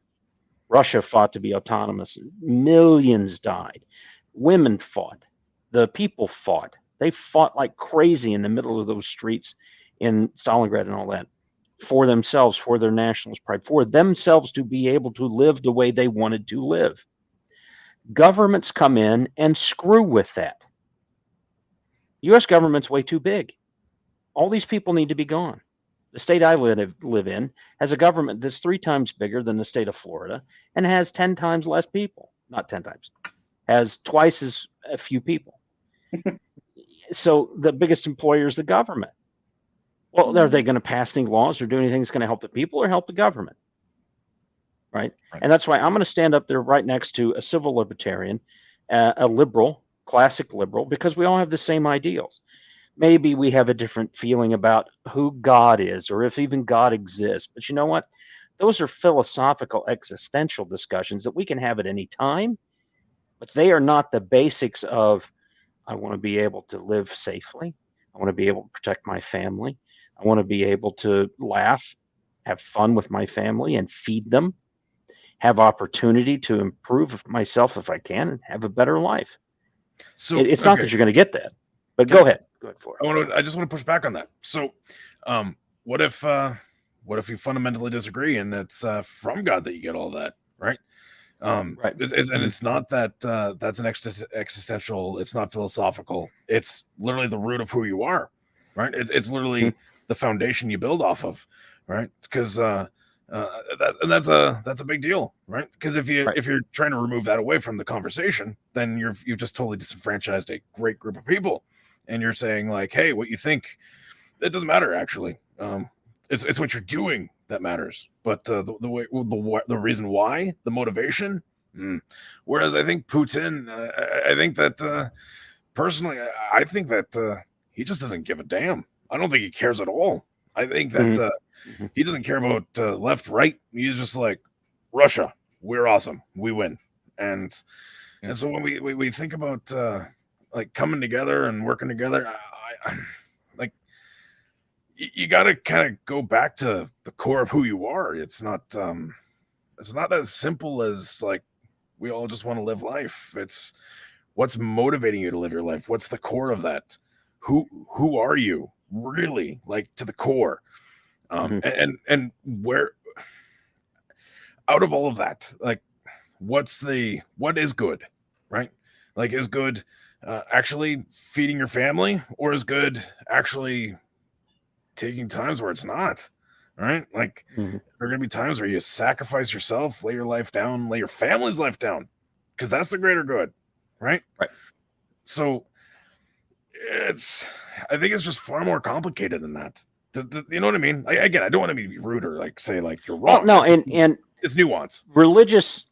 fought to be autonomous. Millions died. Women fought. The people fought. They fought like crazy in the middle of those streets in Stalingrad and all that, for themselves, for their nationalist pride, for themselves to be able to live the way they wanted to live. Governments come in and screw with that. The U.S. government's way too big. All these people need to be gone. The state I live in has a government that's 3 times bigger than the state of Florida and has 10 times less people. Not 10 times. Has twice as a few people. So the biggest employer is the government. Well, are they going to pass any laws or do anything that's going to help the people or help the government? Right? And that's why I'm going to stand up there right next to a civil libertarian, a liberal, classic liberal, because we all have the same ideals. Maybe we have a different feeling about who God is, or if even God exists. But you know what? Those are philosophical, existential discussions that we can have at any time, but they are not the basics of I want to be able to live safely. I want to be able to protect my family. I want to be able to laugh, have fun with my family and feed them, have opportunity to improve myself if I can, and have a better life. So It's not okay. that you're going to get that, but Can go I- ahead. Go ahead for it. I just want to push back on that. So, what if you fundamentally disagree and it's from God that you get all that, right? Right. And it's not that that's an existential. It's not philosophical. It's literally the root of who you are, right? It's literally the foundation you build off of, right? Because that's a big deal, right? Because if you're trying to remove that away from the conversation, then you've just totally disenfranchised a great group of people, and you're saying like, hey, what you think, it doesn't matter actually. It's what you're doing that matters, but the reason why, the motivation. Whereas I think Putin, I think that personally, I think that he just doesn't give a damn. I don't think he cares at all. I think that he doesn't care about left, right. He's just like, Russia, we're awesome, we win, and so when we think about like coming together and working together, I like you got to kind of go back to the core of who you are. It's not as simple as like we all just want to live life. It's what's motivating you to live your life. What's the core of that? Who are you really, like, to the core? And where out of all of that, like, what is good, right? Like, is good actually feeding your family, or is good actually taking times where it's not, right? Like, there are going to be times where you sacrifice yourself, lay your life down, lay your family's life down, because that's the greater good, right? Right. So I think it's just far more complicated than that. You know what I mean? Again, I don't want to be rude or like say like you're wrong. Well, no, and it's nuance. Religious.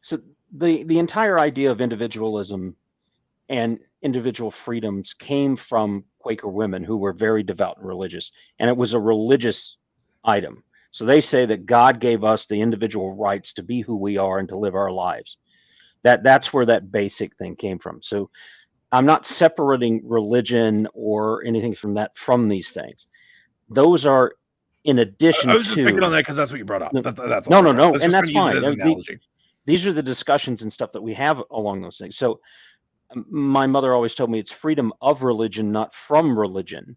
So the entire idea of individualism and individual freedoms came from Quaker women who were very devout and religious, and it was a religious item. So they say that God gave us the individual rights to be who we are and to live our lives. That's where that basic thing came from. So I'm not separating religion or anything from these things. Those are in addition to. I was just picking on that because that's what you brought up. That's no, all. and that's fine. As an analogy. These are the discussions and stuff that we have along those things. So my mother always told me it's freedom of religion, not from religion,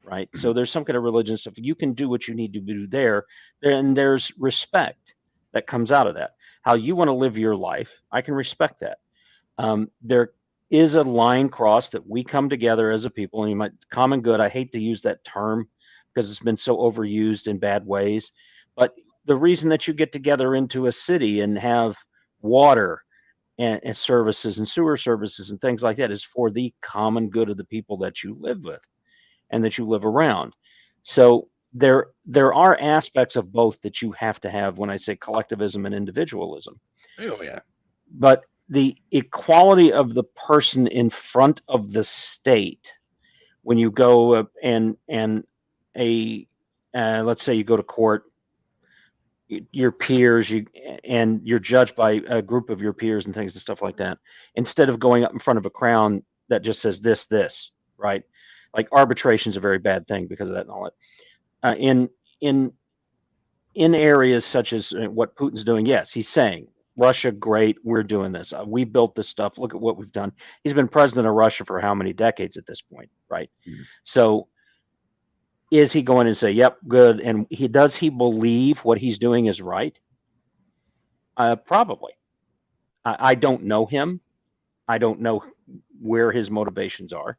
right? So there's some kind of religion stuff. You can do what you need to do there, and there's respect that comes out of that. How you want to live your life, I can respect that. There is a line crossed that we come together as a people, and you might common good. I hate to use that term because it's been so overused in bad ways, but the reason that you get together into a city and have water and services and sewer services and things like that is for the common good of the people that you live with and that you live around. So there are aspects of both that you have to have when I say collectivism and individualism. Oh yeah. But the equality of the person in front of the state, when you go and let's say you go to court, your peers, and you're judged by a group of your peers and things and stuff like that, instead of going up in front of a crown that just says this, right? Like arbitration is a very bad thing because of that and all that. In areas such as what Putin's doing, yes, he's saying, Russia, great, we're doing this. We built this stuff. Look at what we've done. He's been president of Russia for how many decades at this point, right? So is he going to say, yep, good, and does he believe what he's doing is right? Probably. I don't know him. I don't know where his motivations are.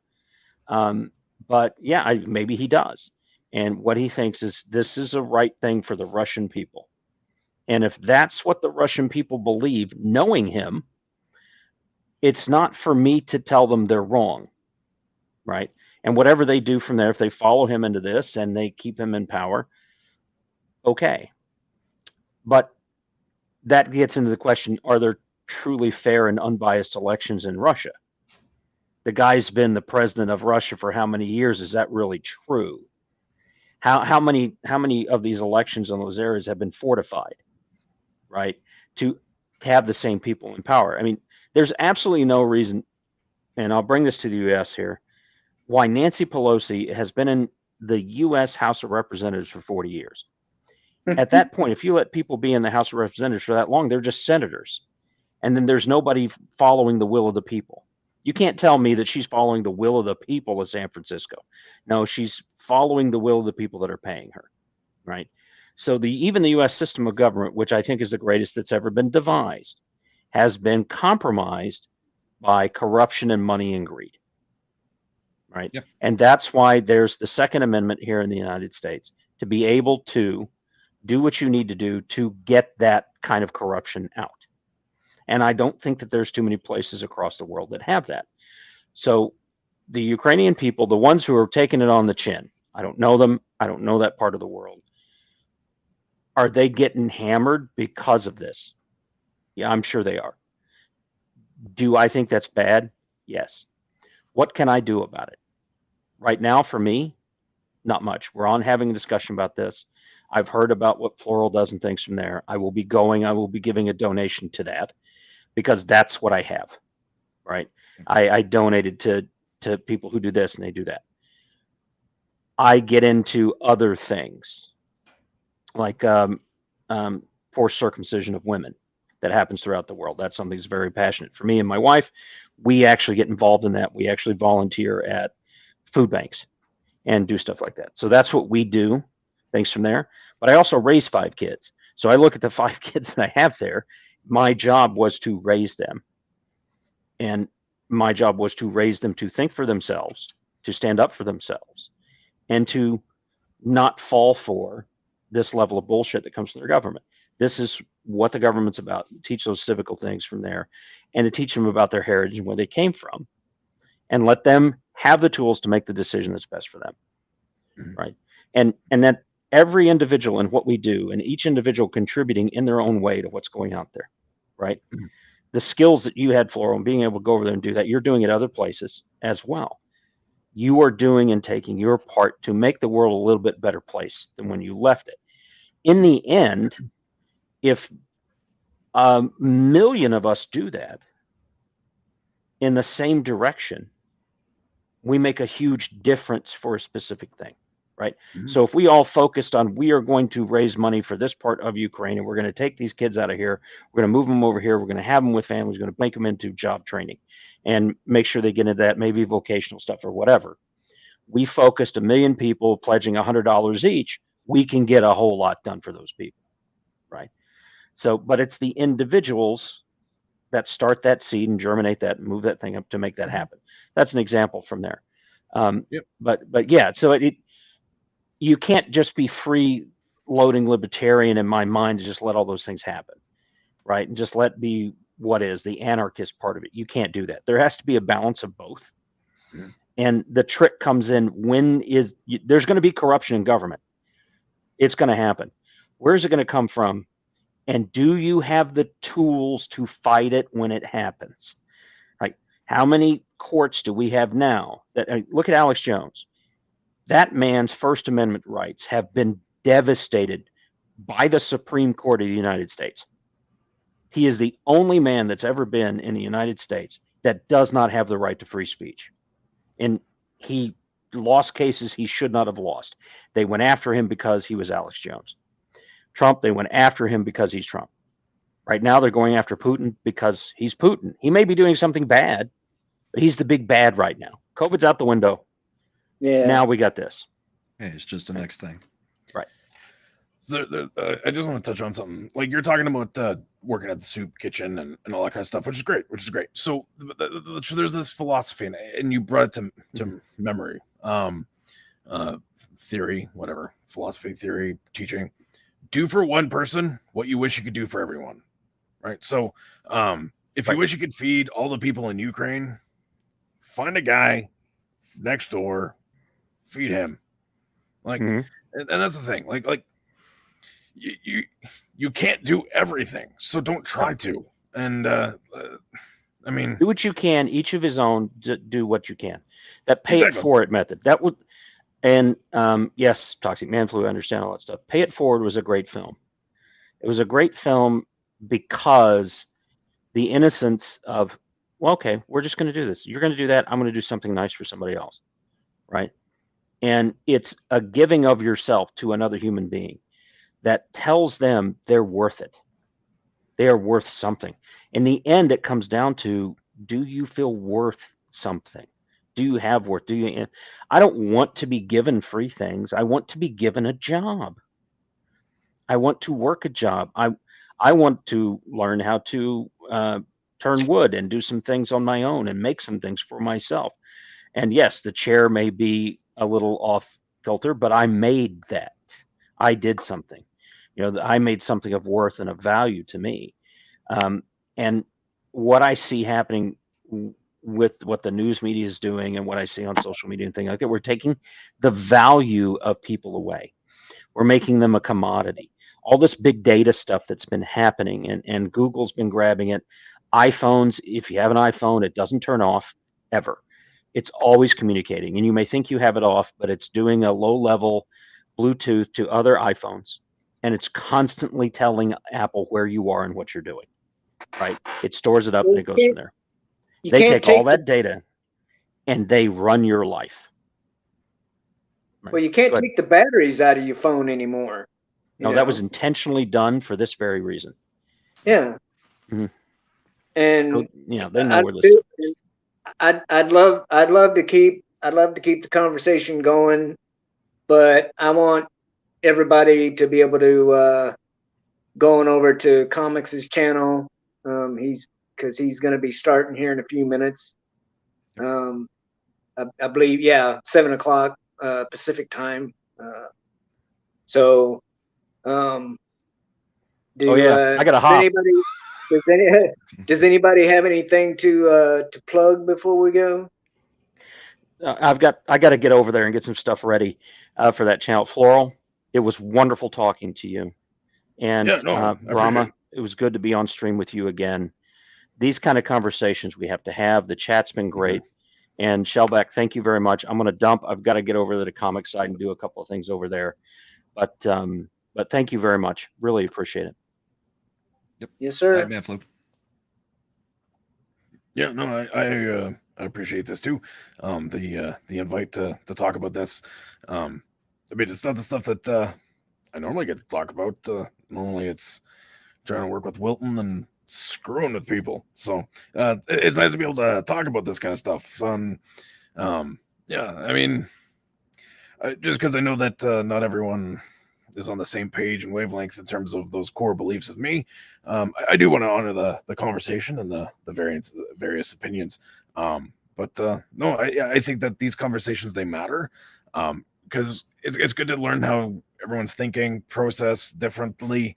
But yeah, maybe he does. And what he thinks is this is a right thing for the Russian people. And if that's what the Russian people believe, knowing him, it's not for me to tell them they're wrong, right? And whatever they do from there, if they follow him into this and they keep him in power, okay. But that gets into the question, are there truly fair and unbiased elections in Russia? The guy's been the president of Russia for how many years? Is that really true? How many of these elections in those areas have been fortified, right, to have the same people in power? I mean, there's absolutely no reason and I'll bring this to the U.S. here, why Nancy Pelosi has been in the U.S. House of Representatives for 40 years. At that point, if you let people be in the House of Representatives for that long, they're just senators. And then there's nobody following the will of the people. You can't tell me that she's following the will of the people of San Francisco. No, she's following the will of the people that are paying her, right? So even the U.S. system of government, which I think is the greatest that's ever been devised, has been compromised by corruption and money and greed, right? Yep. And that's why there's the Second Amendment here in the United States, to be able to do what you need to do to get that kind of corruption out. And I don't think that there's too many places across the world that have that. So the Ukrainian people, the ones who are taking it on the chin, I don't know them, I don't know that part of the world. Are they getting hammered because of this? Yeah, I'm sure they are. Do I think that's bad? Yes. What can I do about it? Right now, for me, not much. We're on having a discussion about this. I've heard about what Plural does and things from there. I will be giving a donation to that because that's what I have, right? I donated to people who do this and they do that. I get into other things like forced circumcision of women that happens throughout the world. That's something that's very passionate for me and my wife. We actually get involved in that. We actually volunteer at food banks and do stuff like that. So that's what we do. Things from there. But I also raise 5 kids. So I look at the 5 kids that I have there. My job was to raise them. And my job was to raise them to think for themselves, to stand up for themselves, and to not fall for this level of bullshit that comes from their government. This is what the government's about. Teach those civical things from there and to teach them about their heritage and where they came from and let them have the tools to make the decision that's best for them. Mm-hmm. Right. And that every individual in what we do and each individual contributing in their own way to what's going out there. Right. Mm-hmm. The skills that you had, Floral, and being able to go over there and do that, you're doing it other places as well. You are doing and taking your part to make the world a little bit better place than when you left it. In the end, if a million of us do that in the same direction, we make a huge difference for a specific thing, right? Mm-hmm. So if we all focused on, we are going to raise money for this part of Ukraine, and we're going to take these kids out of here, we're going to move them over here, we're going to have them with families, we're going to make them into job training and make sure they get into that, maybe vocational stuff or whatever. We focused 1 million people pledging $100 each, we can get a whole lot done for those people, right? So, but it's the individuals that start that seed and germinate that and move that thing up to make that happen. That's an example from there. Yep. But yeah, so you can't just be free loading libertarian in my mind to just let all those things happen, right? And just let be what is the anarchist part of it. You can't do that. There has to be a balance of both. Mm-hmm. And the trick comes in there's going to be corruption in government. It's going to happen. Where's it going to come from? And do you have the tools to fight it when it happens? Like, how many courts do we have now? Look at Alex Jones. That man's First Amendment rights have been devastated by the Supreme Court of the United States. He is the only man that's ever been in the United States that does not have the right to free speech. And he lost cases he should not have lost. They went after him because he was Alex Jones. Trump, they went after him because he's Trump. Right now, they're going after Putin because he's Putin. He may be doing something bad, but he's the big bad right now. COVID's out the window. Yeah. Now we got this. Hey, it's just the next thing. Right. So I just want to touch on something. Like you're talking about working at the soup kitchen and all that kind of stuff, which is great. So there's this philosophy, and you brought it to memory, theory, whatever, philosophy, theory, teaching. Do for one person what you wish you could do for everyone, right? So if you wish you could feed all the people in Ukraine, find a guy next door, feed him. Like, and that's the thing. Like you can't do everything, so don't try to. And I mean, do what you can. Each of his own. Do what you can. That pay it forward method. That would. And yes, Toxic Man Flu, I understand all that stuff. Pay It Forward was a great film. It was a great film because the innocence of well, okay, we're just going to do this. You're going to do that. I'm going to do something nice for somebody else. Right. And it's a giving of yourself to another human being that tells them they're worth it. They are worth something. In the end, it comes down to, do you feel worth something? Do you have worth? Do you? I don't want to be given free things. I want to be given a job. I want to work a job. I want to learn how to turn wood and do some things on my own and make some things for myself. And yes, the chair may be a little off kilter, but I made that. I did something. I made something of worth and of value to me. And what I see happening with what the news media is doing and what I see on social media and things like that, we're taking the value of people away. We're making them a commodity. All this big data stuff that's been happening, and Google's been grabbing it. iPhones, if you have an iPhone, it doesn't turn off ever. It's always communicating. And you may think you have it off, but it's doing a low-level Bluetooth to other iPhones. And it's constantly telling Apple where you are and what you're doing. Right? It stores it up and it goes from there. They take all that data and they run your life. Right. Well, you can't take the batteries out of your phone anymore. No, that was intentionally done for this very reason. Yeah. Mm-hmm. And so, they know where this is. I'd love to keep the conversation going, but I want everybody to be able to go on over to Comics' channel. Because he's going to be starting here in a few minutes. I believe, 7:00 Pacific time. I got a hop. Does anybody have anything to plug before we go? I got to get over there and get some stuff ready for that channel. Floral, it was wonderful talking to you, and Brahma, it was good to be on stream with you again. These kind of conversations we have to have. The chat's been great. And Shellback, thank you very much. I'm going to dump. I've got to get over to the comic side and do a couple of things over there. But thank you very much. Really appreciate it. Yep. Yes, sir. Hi, man, Flo. Yeah, no, I appreciate this too. The invite to talk about this. I mean, it's not the stuff that I normally get to talk about. Normally, it's trying to work with Wilton and screwing with people. So it's nice to be able to talk about this kind of stuff. I mean, just because I know that not everyone is on the same page and wavelength in terms of those core beliefs as me, I do want to honor the conversation and the various opinions. No, I think that these conversations, they matter, because it's good to learn how everyone's thinking process differently.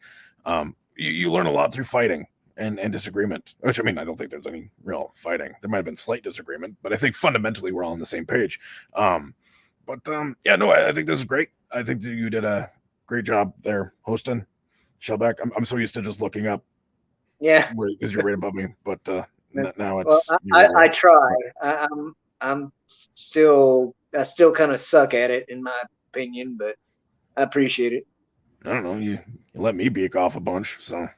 You learn a lot through fighting and disagreement, which, I mean, I don't think there's any real fighting. There might have been slight disagreement, but I think fundamentally we're all on the same page. I think this is great. I think that you did a great job there hosting, Shellback. I'm so used to just looking up. Yeah. Because you're right above me, but now it's. Well, I try. I still kind of suck at it, in my opinion, but I appreciate it. I don't know. You let me beak off a bunch, so.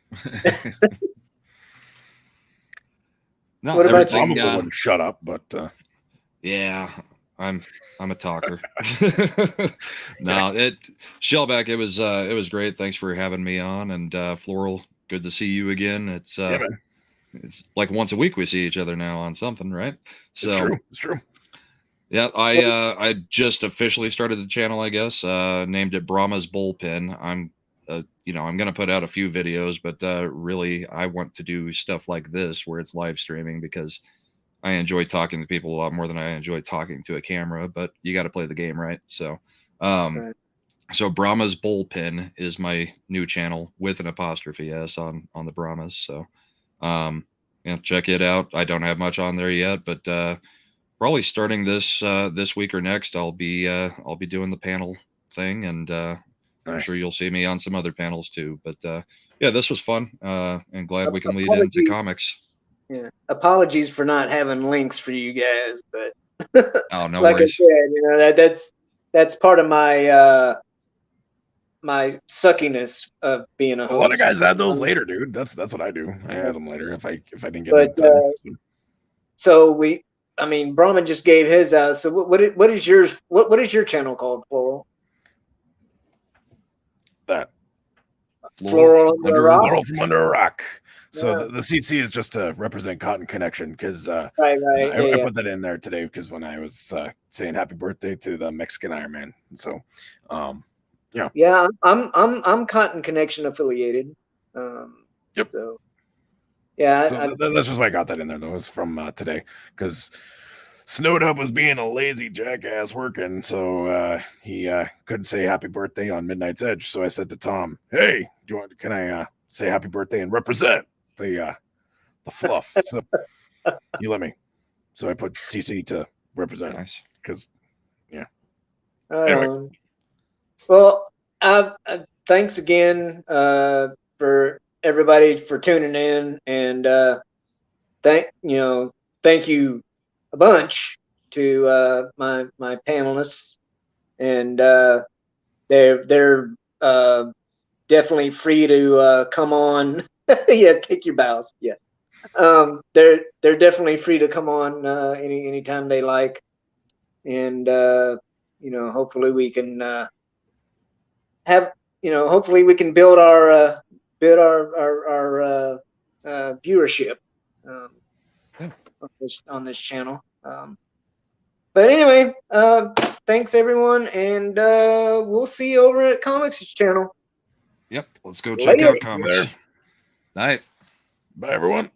No, what about you? I wouldn't shut up, but yeah, I'm a talker. No, Shellback, it was great. Thanks for having me on, and Floral, good to see you again. It's it's like once a week we see each other now on something, right? So it's true. Yeah, I just officially started the channel, I guess. Named it Brahma's Bullpen. I'm going to put out a few videos, but really I want to do stuff like this where it's live streaming, because I enjoy talking to people a lot more than I enjoy talking to a camera, but you got to play the game, right? So, Right. So Brahma's Bullpen is my new channel with an apostrophe S on the Brahmas. So, check it out. I don't have much on there yet, but probably starting this week or next, I'll be doing the panel thing, and I'm sure you'll see me on some other panels too. But this was fun, and glad we can lead into comics. Yeah, apologies for not having links for you guys, but oh, no like worries. I said, that's part of my my suckiness of being a host. A lot of guys add those later, dude. That's what I do. I add them later if I didn't get but them. so I mean, Brahman just gave his out. So what is yours? What is your channel called, Floral? That Floral Under a Rock? Floral from Under a Rock. So Yeah. the CC is just to represent Cotton Connection, because Right. I Yeah. put that in there today because when I was saying happy birthday to the Mexican Iron Man. So Yeah, I'm Cotton Connection affiliated. Yep. So yeah, so that's just why I got that in there, though. It's from today, because Snowed Up was being a lazy jackass working, so he couldn't say happy birthday on Midnight's Edge. So I said to Tom, "Hey, can I say happy birthday and represent the fluff?" So you let me. So I put CC to represent, Nice. because Anyway. Well, thanks again for everybody for tuning in, and thank you a bunch to my panelists, and they're definitely free to come on. Yeah, take your bows. Yeah, they're definitely free to come on anytime they like, and hopefully we can have hopefully we can build our viewership on this channel. But anyway, thanks everyone, and we'll see you over at Comics channel. Yep. Let's go check Later. out comics. There. Night. Bye, everyone.